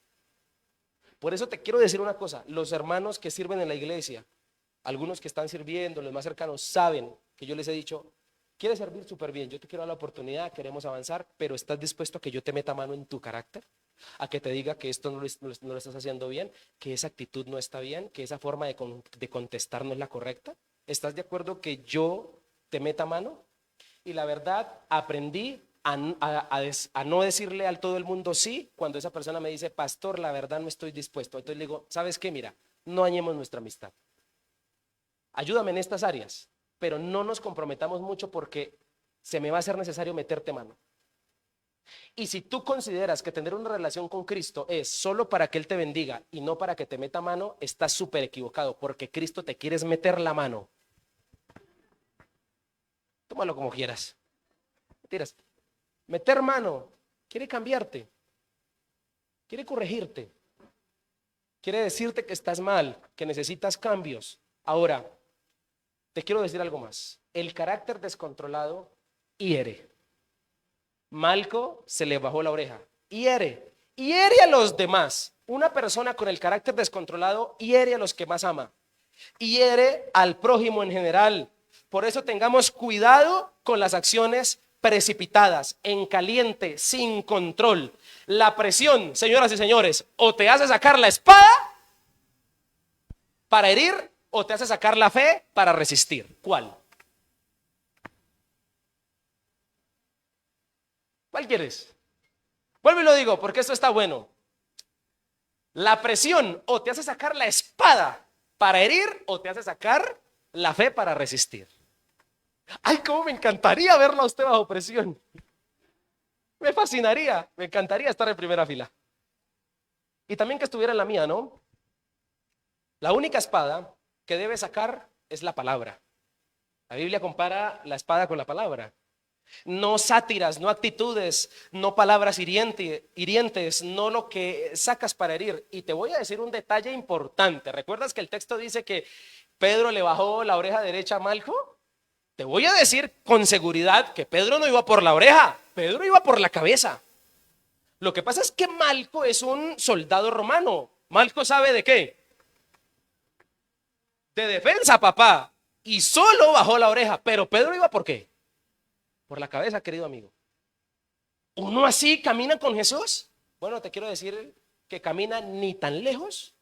Por eso te quiero decir una cosa, los hermanos que sirven en la iglesia, algunos que están sirviendo, los más cercanos, saben que yo les he dicho, quieres servir súper bien, yo te quiero dar la oportunidad, queremos avanzar, pero ¿estás dispuesto a que yo te meta mano en tu carácter? A que te diga que esto no lo estás haciendo bien, que esa actitud no está bien, que esa forma de contestar no es la correcta. ¿Estás de acuerdo que yo te meta mano? Y la verdad, aprendí a no decirle a todo el mundo sí cuando esa persona me dice, pastor, la verdad no estoy dispuesto. Entonces le digo, ¿sabes qué? Mira, no dañemos nuestra amistad. Ayúdame en estas áreas, pero no nos comprometamos mucho porque se me va a hacer necesario meterte mano. Y si tú consideras que tener una relación con Cristo es solo para que Él te bendiga y no para que te meta mano, estás súper equivocado, porque Cristo te quieres meter la mano. Tómalo como quieras. Mentiras. Meter mano quiere cambiarte, quiere corregirte, quiere decirte que estás mal, que necesitas cambios. Ahora, te quiero decir algo más. El carácter descontrolado hiere. Malco se le bajó la oreja. Hiere a los demás. Una persona con el carácter descontrolado hiere a los que más ama. Hiere al prójimo en general. Por eso tengamos cuidado con las acciones precipitadas, en caliente, sin control. La presión, señoras y señores, o te hace sacar la espada para herir o te hace sacar la fe para resistir. ¿Cuál? ¿Cuál quieres? Vuelvo y lo digo porque esto está bueno. La presión o te hace sacar la espada para herir o te hace sacar la fe para resistir. Ay, cómo me encantaría verlo a usted bajo presión. Me fascinaría, me encantaría estar en primera fila. Y también que estuviera en la mía, ¿no? La única espada que debe sacar es la palabra. La Biblia compara la espada con la palabra. No sátiras, no actitudes, no palabras hirientes, no lo que sacas para herir. Y te voy a decir un detalle importante. ¿Recuerdas que el texto dice que Pedro le bajó la oreja derecha a Malco? Te voy a decir con seguridad que Pedro no iba por la oreja, Pedro iba por la cabeza. Lo que pasa es que Malco es un soldado romano. Malco sabe de qué? De defensa, papá. Y solo bajó la oreja. Pero Pedro iba por qué? Por la cabeza, querido amigo. ¿Uno así camina con Jesús? Bueno, te quiero decir que camina ni tan lejos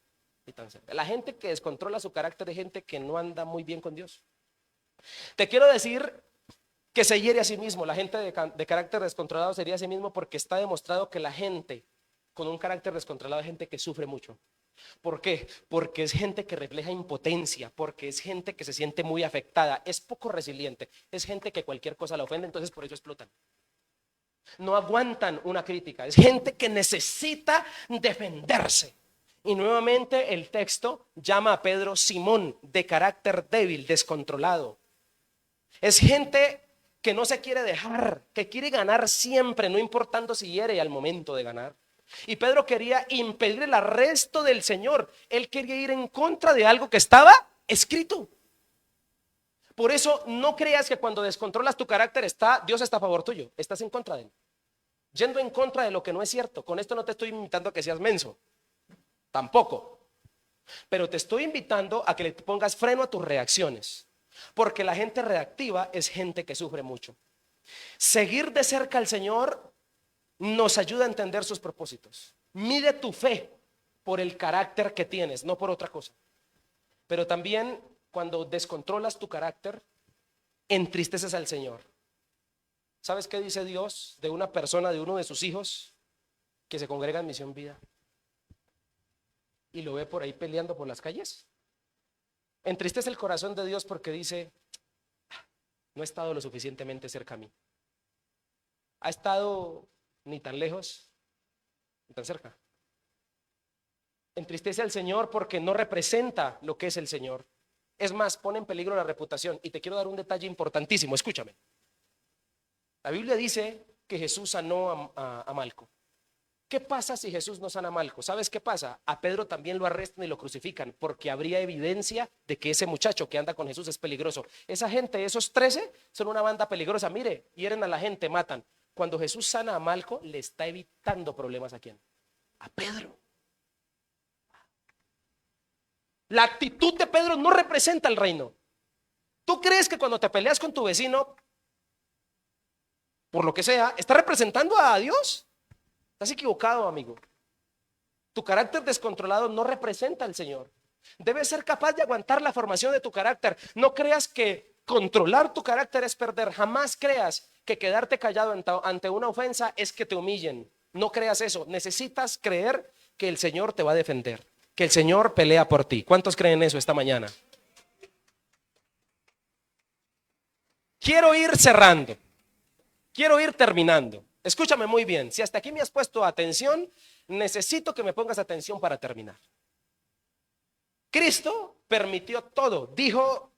ni tan cerca. La gente que descontrola su carácter es gente que no anda muy bien con Dios. Te quiero decir que se hiere a sí mismo. La gente de carácter descontrolado sería a sí mismo porque está demostrado que la gente con un carácter descontrolado es gente que sufre mucho. ¿Por qué? Porque es gente que refleja impotencia, porque es gente que se siente muy afectada, es poco resiliente, es gente que cualquier cosa la ofende, entonces por eso explotan. No aguantan una crítica, es gente que necesita defenderse. Y nuevamente el texto llama a Pedro Simón, de carácter débil, descontrolado. Es gente que no se quiere dejar, que quiere ganar siempre, no importando si hiere al momento de ganar. Y Pedro quería impedir el arresto del Señor. Él quería ir en contra de algo que estaba escrito. Por eso no creas que cuando descontrolas tu carácter Dios está a favor tuyo, estás en contra de él, yendo en contra de lo que no es cierto. Con esto no te estoy invitando a que seas menso, tampoco, pero te estoy invitando a que le pongas freno a tus reacciones, porque la gente reactiva es gente que sufre mucho. Seguir de cerca al Señor nos ayuda a entender sus propósitos. Mide tu fe por el carácter que tienes, no por otra cosa. Pero también cuando descontrolas tu carácter, entristeces al Señor. ¿Sabes qué dice Dios de una persona, de uno de sus hijos que se congrega en Misión Vida y lo ve por ahí peleando por las calles? Entristece el corazón de Dios porque dice: no ha estado lo suficientemente cerca a mí. Ha estado ni tan lejos ni tan cerca. Entristece al Señor porque no representa lo que es el Señor. Es más, pone en peligro la reputación. Y te quiero dar un detalle importantísimo, escúchame. La Biblia dice que Jesús sanó a Malco. ¿Qué pasa si Jesús no sana a Malco? ¿Sabes qué pasa? A Pedro también lo arrestan y lo crucifican porque habría evidencia de que ese muchacho que anda con Jesús es peligroso. Esa gente, esos 13, son una banda peligrosa. Mire, hieren a la gente, matan. Cuando Jesús sana a Malco, le está evitando problemas. ¿A quién? A Pedro. La actitud de Pedro no representa el reino. ¿Tú crees que cuando te peleas con tu vecino, por lo que sea, está representando a Dios? Estás equivocado, amigo. Tu carácter descontrolado no representa al Señor. Debes ser capaz de aguantar la formación de tu carácter. No creas que controlar tu carácter es perder. Jamás creas que quedarte callado ante una ofensa es que te humillen. No creas eso. Necesitas creer que el Señor te va a defender, que el Señor pelea por ti. ¿Cuántos creen eso esta mañana? Quiero ir cerrando. Quiero ir terminando. Escúchame muy bien. Si hasta aquí me has puesto atención, necesito que me pongas atención para terminar. Cristo permitió todo. Dijo: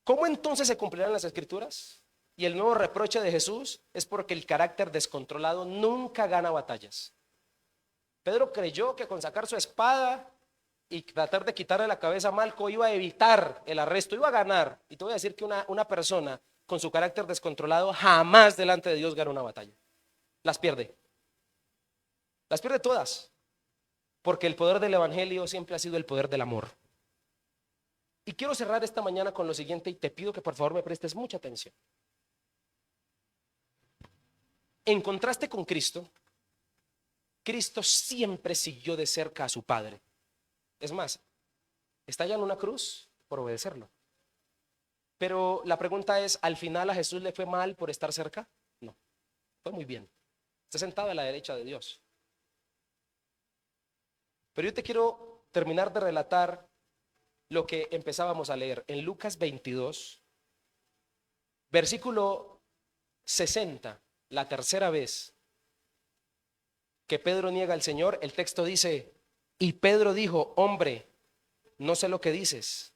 ¿cómo entonces se cumplirán las escrituras? Y el nuevo reproche de Jesús es porque el carácter descontrolado nunca gana batallas. Pedro creyó que con sacar su espada y tratar de quitarle la cabeza a Malco iba a evitar el arresto, iba a ganar. Y te voy a decir que una persona con su carácter descontrolado jamás delante de Dios gana una batalla. Las pierde. Las pierde todas. Porque el poder del evangelio siempre ha sido el poder del amor. Y quiero cerrar esta mañana con lo siguiente y te pido que por favor me prestes mucha atención. En contraste con Cristo, Cristo siempre siguió de cerca a su Padre. Es más, está ya en una cruz por obedecerlo. Pero la pregunta es, ¿al final a Jesús le fue mal por estar cerca? No, fue muy bien. Está sentado a la derecha de Dios. Pero yo te quiero terminar de relatar lo que empezábamos a leer en Lucas 22, versículo 60, la tercera vez que Pedro niega al Señor. El texto dice: y Pedro dijo: hombre, no sé lo que dices.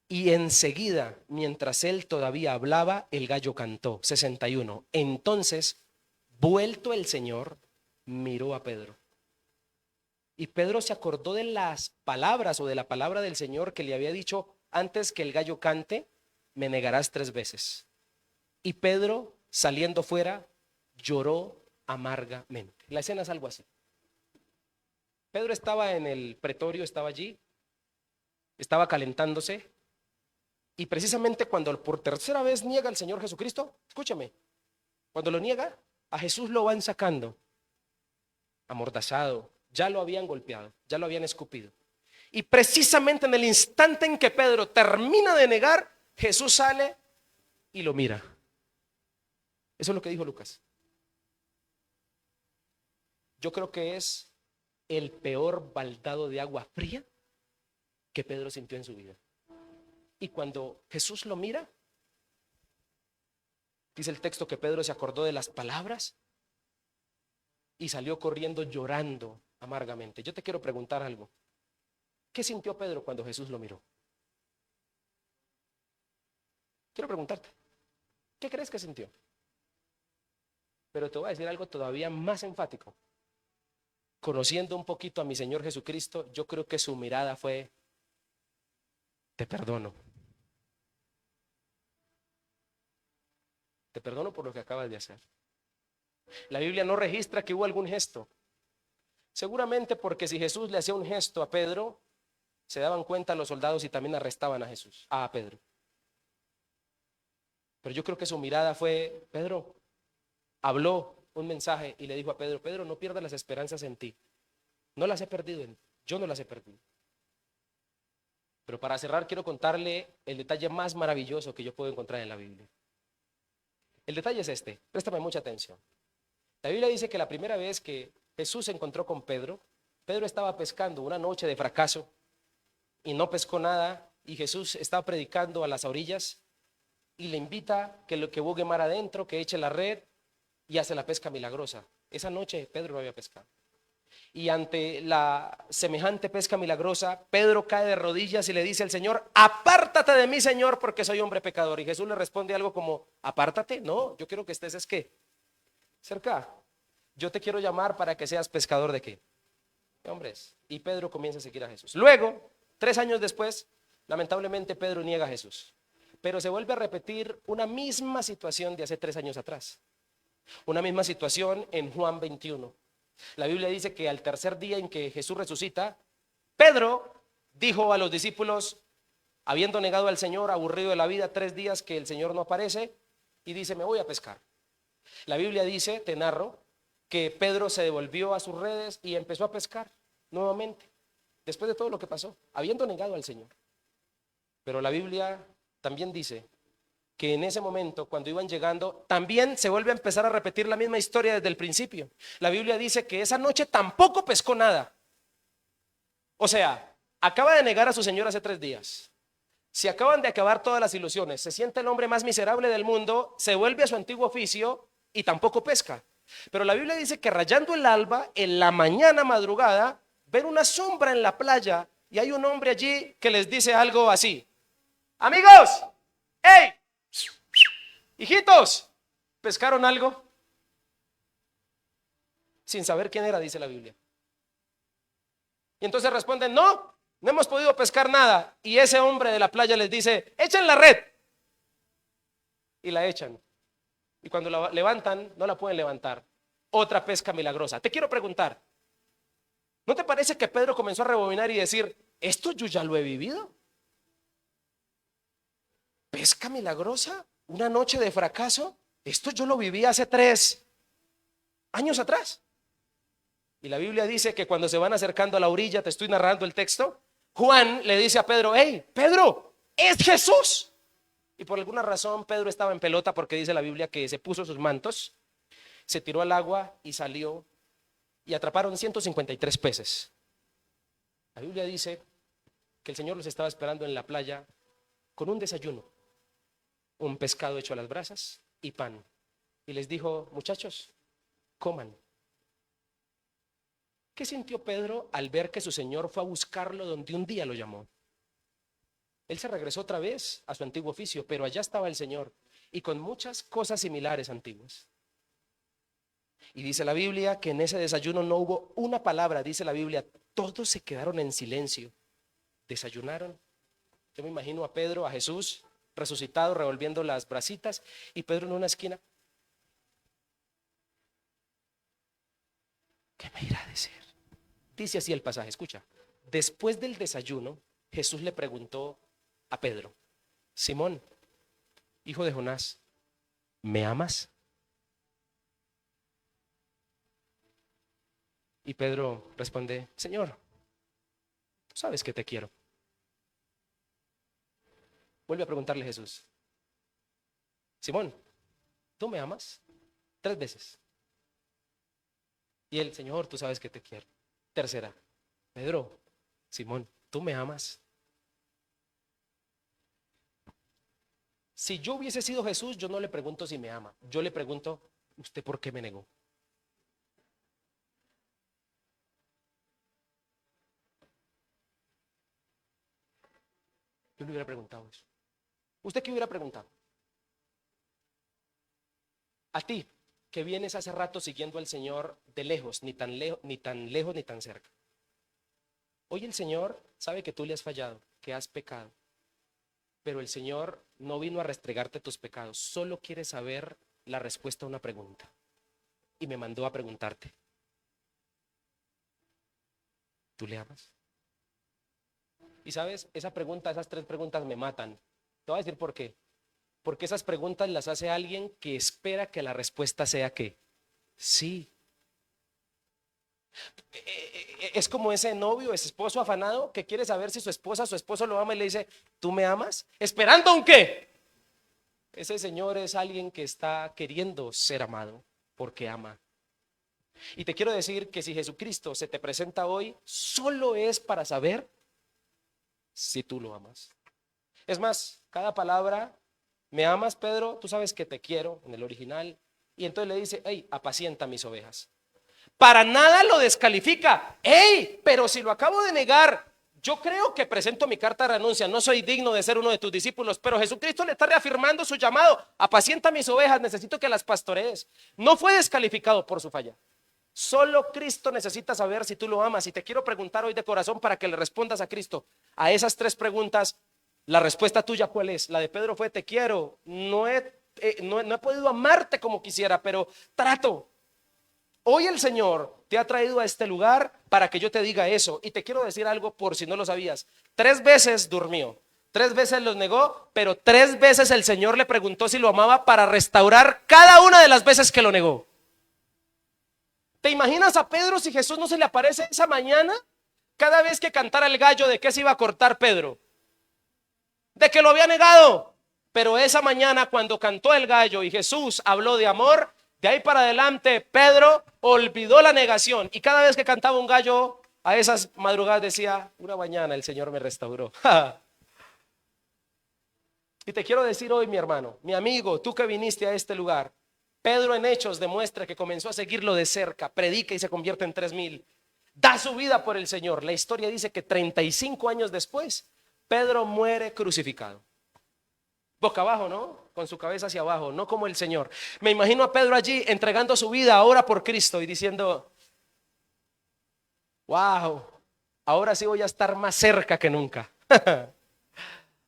Y enseguida, mientras él todavía hablaba, el gallo cantó. 61. Entonces, vuelto el Señor, miró a Pedro. Y Pedro se acordó de las palabras o de la palabra del Señor que le había dicho: antes que el gallo cante, me negarás 3 veces. Y Pedro, saliendo fuera, lloró amargamente. La escena es algo así. Pedro estaba en el pretorio, estaba allí, estaba calentándose. Y precisamente cuando por tercera vez niega al Señor Jesucristo, escúchame, cuando lo niega, a Jesús lo van sacando, amordazado, ya lo habían golpeado, ya lo habían escupido. Y precisamente en el instante en que Pedro termina de negar, Jesús sale y lo mira. Eso es lo que dijo Lucas. Yo creo que es el peor baldado de agua fría que Pedro sintió en su vida. Y cuando Jesús lo mira, dice el texto que Pedro se acordó de las palabras y salió corriendo llorando amargamente. Yo te quiero preguntar algo. ¿Qué sintió Pedro cuando Jesús lo miró? Quiero preguntarte, ¿qué crees que sintió? Pero te voy a decir algo todavía más enfático. Conociendo un poquito a mi Señor Jesucristo, yo creo que su mirada fue: te perdono. te perdono por lo que acabas de hacer. La Biblia no registra que hubo algún gesto. Seguramente porque si Jesús le hacía un gesto a Pedro, se daban cuenta los soldados y también arrestaban a Pedro. Pero yo creo que su mirada fue, Pedro, habló un mensaje y le dijo a Pedro, Pedro, no pierdas las esperanzas en ti. No las he perdido, yo no las he perdido. Pero para cerrar quiero contarle el detalle más maravilloso que yo puedo encontrar en la Biblia. El detalle es este, préstame mucha atención. La Biblia dice que la primera vez que Jesús se encontró con Pedro, Pedro estaba pescando una noche de fracaso y no pescó nada, y Jesús estaba predicando a las orillas y le invita que bogue mar adentro, que eche la red, y hace la pesca milagrosa. Esa noche Pedro no había pescado. Y ante la semejante pesca milagrosa, Pedro cae de rodillas y le dice al Señor, apártate de mí, Señor, porque soy hombre pecador. Y Jesús le responde algo como, apártate, no, yo quiero que estés, es que, cerca, yo te quiero llamar para que seas pescador de qué, de hombres. Y Pedro comienza a seguir a Jesús. Luego, 3 años después, lamentablemente Pedro niega a Jesús. Pero se vuelve a repetir una misma situación de hace 3 años atrás. Una misma situación en Juan 21. La Biblia dice que al tercer día en que Jesús resucita, Pedro dijo a los discípulos, habiendo negado al Señor, aburrido de la vida, 3 días que el Señor no aparece, y dice, me voy a pescar. La Biblia dice, te narro, que Pedro se devolvió a sus redes y empezó a pescar nuevamente, después de todo lo que pasó, habiendo negado al Señor. Pero la Biblia también dice que en ese momento, cuando iban llegando, también se vuelve a empezar a repetir la misma historia desde el principio. La Biblia dice que esa noche tampoco pescó nada. O sea, acaba de negar a su Señor hace 3 días. Se acaban de acabar todas las ilusiones. Se siente el hombre más miserable del mundo, se vuelve a su antiguo oficio y tampoco pesca. Pero la Biblia dice que rayando el alba, en la mañana madrugada, ven una sombra en la playa y hay un hombre allí que les dice algo así. Amigos, hey, hijitos, ¿pescaron algo? Sin saber quién era, dice la Biblia. Y entonces responden, no, no hemos podido pescar nada. Y ese hombre de la playa les dice, echen la red. Y la echan. Y cuando la levantan, no la pueden levantar. Otra pesca milagrosa. Te quiero preguntar, ¿no te parece que Pedro comenzó a rebobinar y decir, esto yo ya lo he vivido? ¿Pesca milagrosa? ¿Una noche de fracaso? Esto yo lo viví hace 3 años atrás. Y la Biblia dice que cuando se van acercando a la orilla, te estoy narrando el texto, Juan le dice a Pedro, hey, Pedro, es Jesús. Y por alguna razón Pedro estaba en pelota porque dice la Biblia que se puso sus mantos, se tiró al agua y salió y atraparon 153 peces. La Biblia dice que el Señor los estaba esperando en la playa con un desayuno, un pescado hecho a las brasas y pan. Y les dijo, muchachos, coman. ¿Qué sintió Pedro al ver que su Señor fue a buscarlo donde un día lo llamó? Él se regresó otra vez a su antiguo oficio, pero allá estaba el Señor y con muchas cosas similares antiguas. Y dice la Biblia que en ese desayuno no hubo una palabra, dice la Biblia, todos se quedaron en silencio, desayunaron. Yo me imagino a Pedro, a Jesús, resucitado, revolviendo las brasitas, y Pedro en una esquina. ¿Qué me irá a decir? Dice así el pasaje, escucha. Después del desayuno, Jesús le preguntó a Pedro, Simón, hijo de Jonás, ¿me amas? Y Pedro responde, Señor, tú sabes que te quiero. Vuelve a preguntarle Jesús, Simón, ¿tú me amas? 3 veces. Y el Señor, tú sabes que te quiero. Tercera, Pedro, Simón, ¿tú me amas? Si yo hubiese sido Jesús, yo no le pregunto si me ama. Yo le pregunto, ¿usted por qué me negó? Yo le hubiera preguntado eso. ¿Usted qué hubiera preguntado? A ti, que vienes hace rato siguiendo al Señor de lejos, ni tan lejos, ni tan lejos, ni tan cerca. Hoy el Señor sabe que tú le has fallado, que has pecado. Pero el Señor no vino a restregarte tus pecados, solo quiere saber la respuesta a una pregunta y me mandó a preguntarte: ¿tú le amas? Y sabes, esa pregunta, esas tres preguntas me matan. Te voy a decir por qué. Porque esas preguntas las hace alguien que espera que la respuesta sea que sí. Es como ese novio, ese esposo afanado que quiere saber si su esposa, su esposo lo ama y le dice: ¿tú me amas? ¿Esperando un qué? Ese señor es alguien que está queriendo ser amado porque ama. Y te quiero decir que si Jesucristo se te presenta hoy, solo es para saber si tú lo amas. Es más, cada palabra: ¿me amas, Pedro? Tú sabes que te quiero, en el original. Y entonces le dice: hey, apacienta mis ovejas. Para nada lo descalifica. Hey, pero si lo acabo de negar, yo creo que presento mi carta de renuncia, no soy digno de ser uno de tus discípulos. Pero Jesucristo le está reafirmando su llamado: apacienta mis ovejas, necesito que las pastorees. No fue descalificado por su falla. Solo Cristo necesita saber si tú lo amas. Y te quiero preguntar hoy de corazón para que le respondas a Cristo a esas tres preguntas. La respuesta tuya, ¿cuál es? La de Pedro fue: te quiero, no he podido amarte como quisiera, pero trato. Hoy el Señor te ha traído a este lugar para que yo te diga eso. Y te quiero decir algo por si no lo sabías: 3 veces durmió, 3 veces los negó, pero 3 veces el Señor le preguntó si lo amaba para restaurar cada una de las veces que lo negó. ¿Te imaginas a Pedro si Jesús no se le aparece esa mañana? Cada vez que cantara el gallo, ¿de qué se iba a cortar Pedro? De que lo había negado. Pero esa mañana, cuando cantó el gallo y Jesús habló de amor, de ahí para adelante Pedro olvidó la negación. Y cada vez que cantaba un gallo, a esas madrugadas decía: una mañana el Señor me restauró. Y te quiero decir hoy, mi hermano, mi amigo, tú que viniste a este lugar, Pedro en Hechos demuestra que comenzó a seguirlo de cerca, predica y se convierte en 3000. Da su vida por el Señor. La historia dice que 35 años después, Pedro muere crucificado. Boca abajo, ¿no? Con su cabeza hacia abajo, no como el Señor. Me imagino a Pedro allí entregando su vida ahora por Cristo y diciendo: wow, ahora sí voy a estar más cerca que nunca.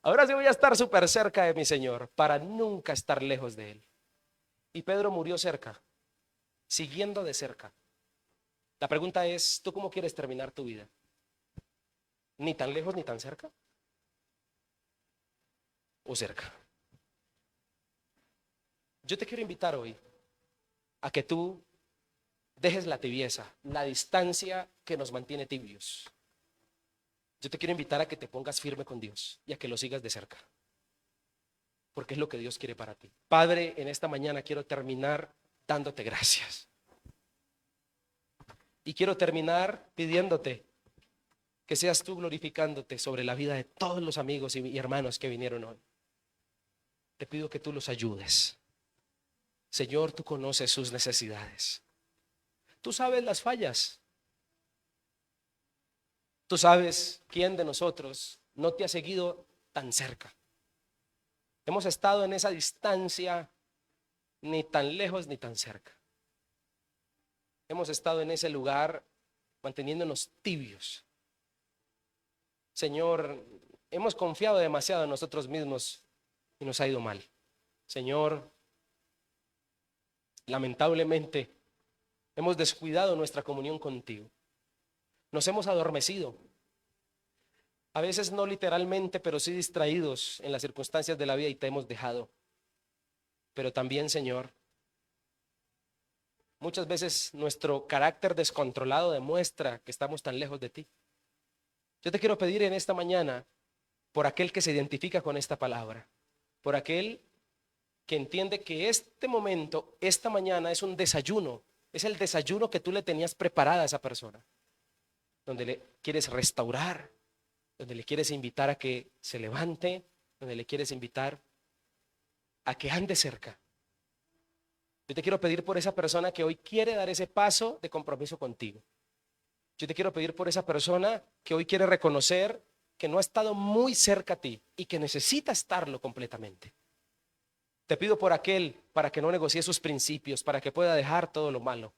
Ahora sí voy a estar súper cerca de mi Señor para nunca estar lejos de Él. Y Pedro murió cerca, siguiendo de cerca. La pregunta es: ¿tú cómo quieres terminar tu vida? ¿Ni tan lejos ni tan cerca? ¿O cerca? Yo te quiero invitar hoy a que tú dejes la tibieza, la distancia que nos mantiene tibios. Yo te quiero invitar a que te pongas firme con Dios y a que lo sigas de cerca, porque es lo que Dios quiere para ti. Padre, en esta mañana quiero terminar dándote gracias. Y quiero terminar pidiéndote que seas tú glorificándote sobre la vida de todos los amigos y hermanos que vinieron hoy. Te pido que tú los ayudes. Señor, tú conoces sus necesidades. Tú sabes las fallas. Tú sabes quién de nosotros no te ha seguido tan cerca. Hemos estado en esa distancia, ni tan lejos ni tan cerca. Hemos estado en ese lugar manteniéndonos tibios. Señor, hemos confiado demasiado en nosotros mismos y nos ha ido mal. Señor, lamentablemente hemos descuidado nuestra comunión contigo. Nos hemos adormecido. A veces no literalmente, pero sí distraídos en las circunstancias de la vida y te hemos dejado. Pero también, Señor, muchas veces nuestro carácter descontrolado demuestra que estamos tan lejos de ti. Yo te quiero pedir en esta mañana por aquel que se identifica con esta palabra, por aquel que entiende que este momento, esta mañana es un desayuno, es el desayuno que tú le tenías preparada a esa persona, donde le quieres restaurar, donde le quieres invitar a que se levante, donde le quieres invitar a que ande cerca. Yo te quiero pedir por esa persona que hoy quiere dar ese paso de compromiso contigo. Yo te quiero pedir por esa persona que hoy quiere reconocer que no ha estado muy cerca a ti y que necesita estarlo completamente. Te pido por aquel para que no negocie sus principios, para que pueda dejar todo lo malo.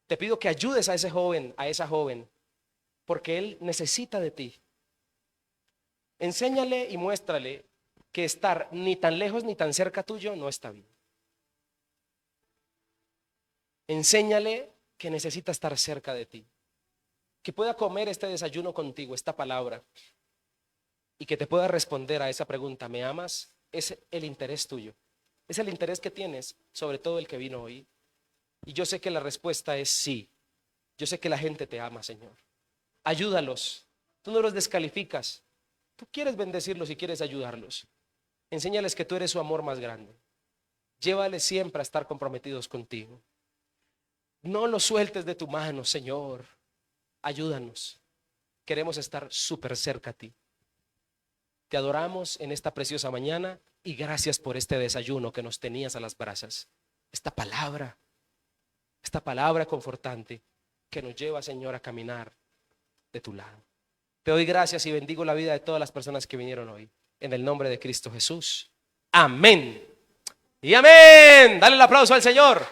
Te pido que ayudes a ese joven, a esa joven, porque él necesita de ti. Enséñale y muéstrale que estar ni tan lejos ni tan cerca tuyo no está bien. Enséñale que necesita estar cerca de ti, que pueda comer este desayuno contigo, esta palabra, y que te pueda responder a esa pregunta: ¿me amas? Es el interés tuyo, es el interés que tienes sobre todo el que vino hoy. Y yo sé que la respuesta es sí. Yo sé que la gente te ama, Señor. Ayúdalos, tú no los descalificas, tú quieres bendecirlos y quieres ayudarlos. Enséñales que tú eres su amor más grande. Llévales siempre a estar comprometidos contigo. No los sueltes de tu mano, Señor. Ayúdanos. Queremos estar súper cerca a ti. Te adoramos en esta preciosa mañana y gracias por este desayuno que nos tenías a las brasas. Esta palabra confortante que nos lleva, Señor, a caminar de tu lado. Te doy gracias y bendigo la vida de todas las personas que vinieron hoy. En el nombre de Cristo Jesús. Amén. Y amén. Dale el aplauso al Señor.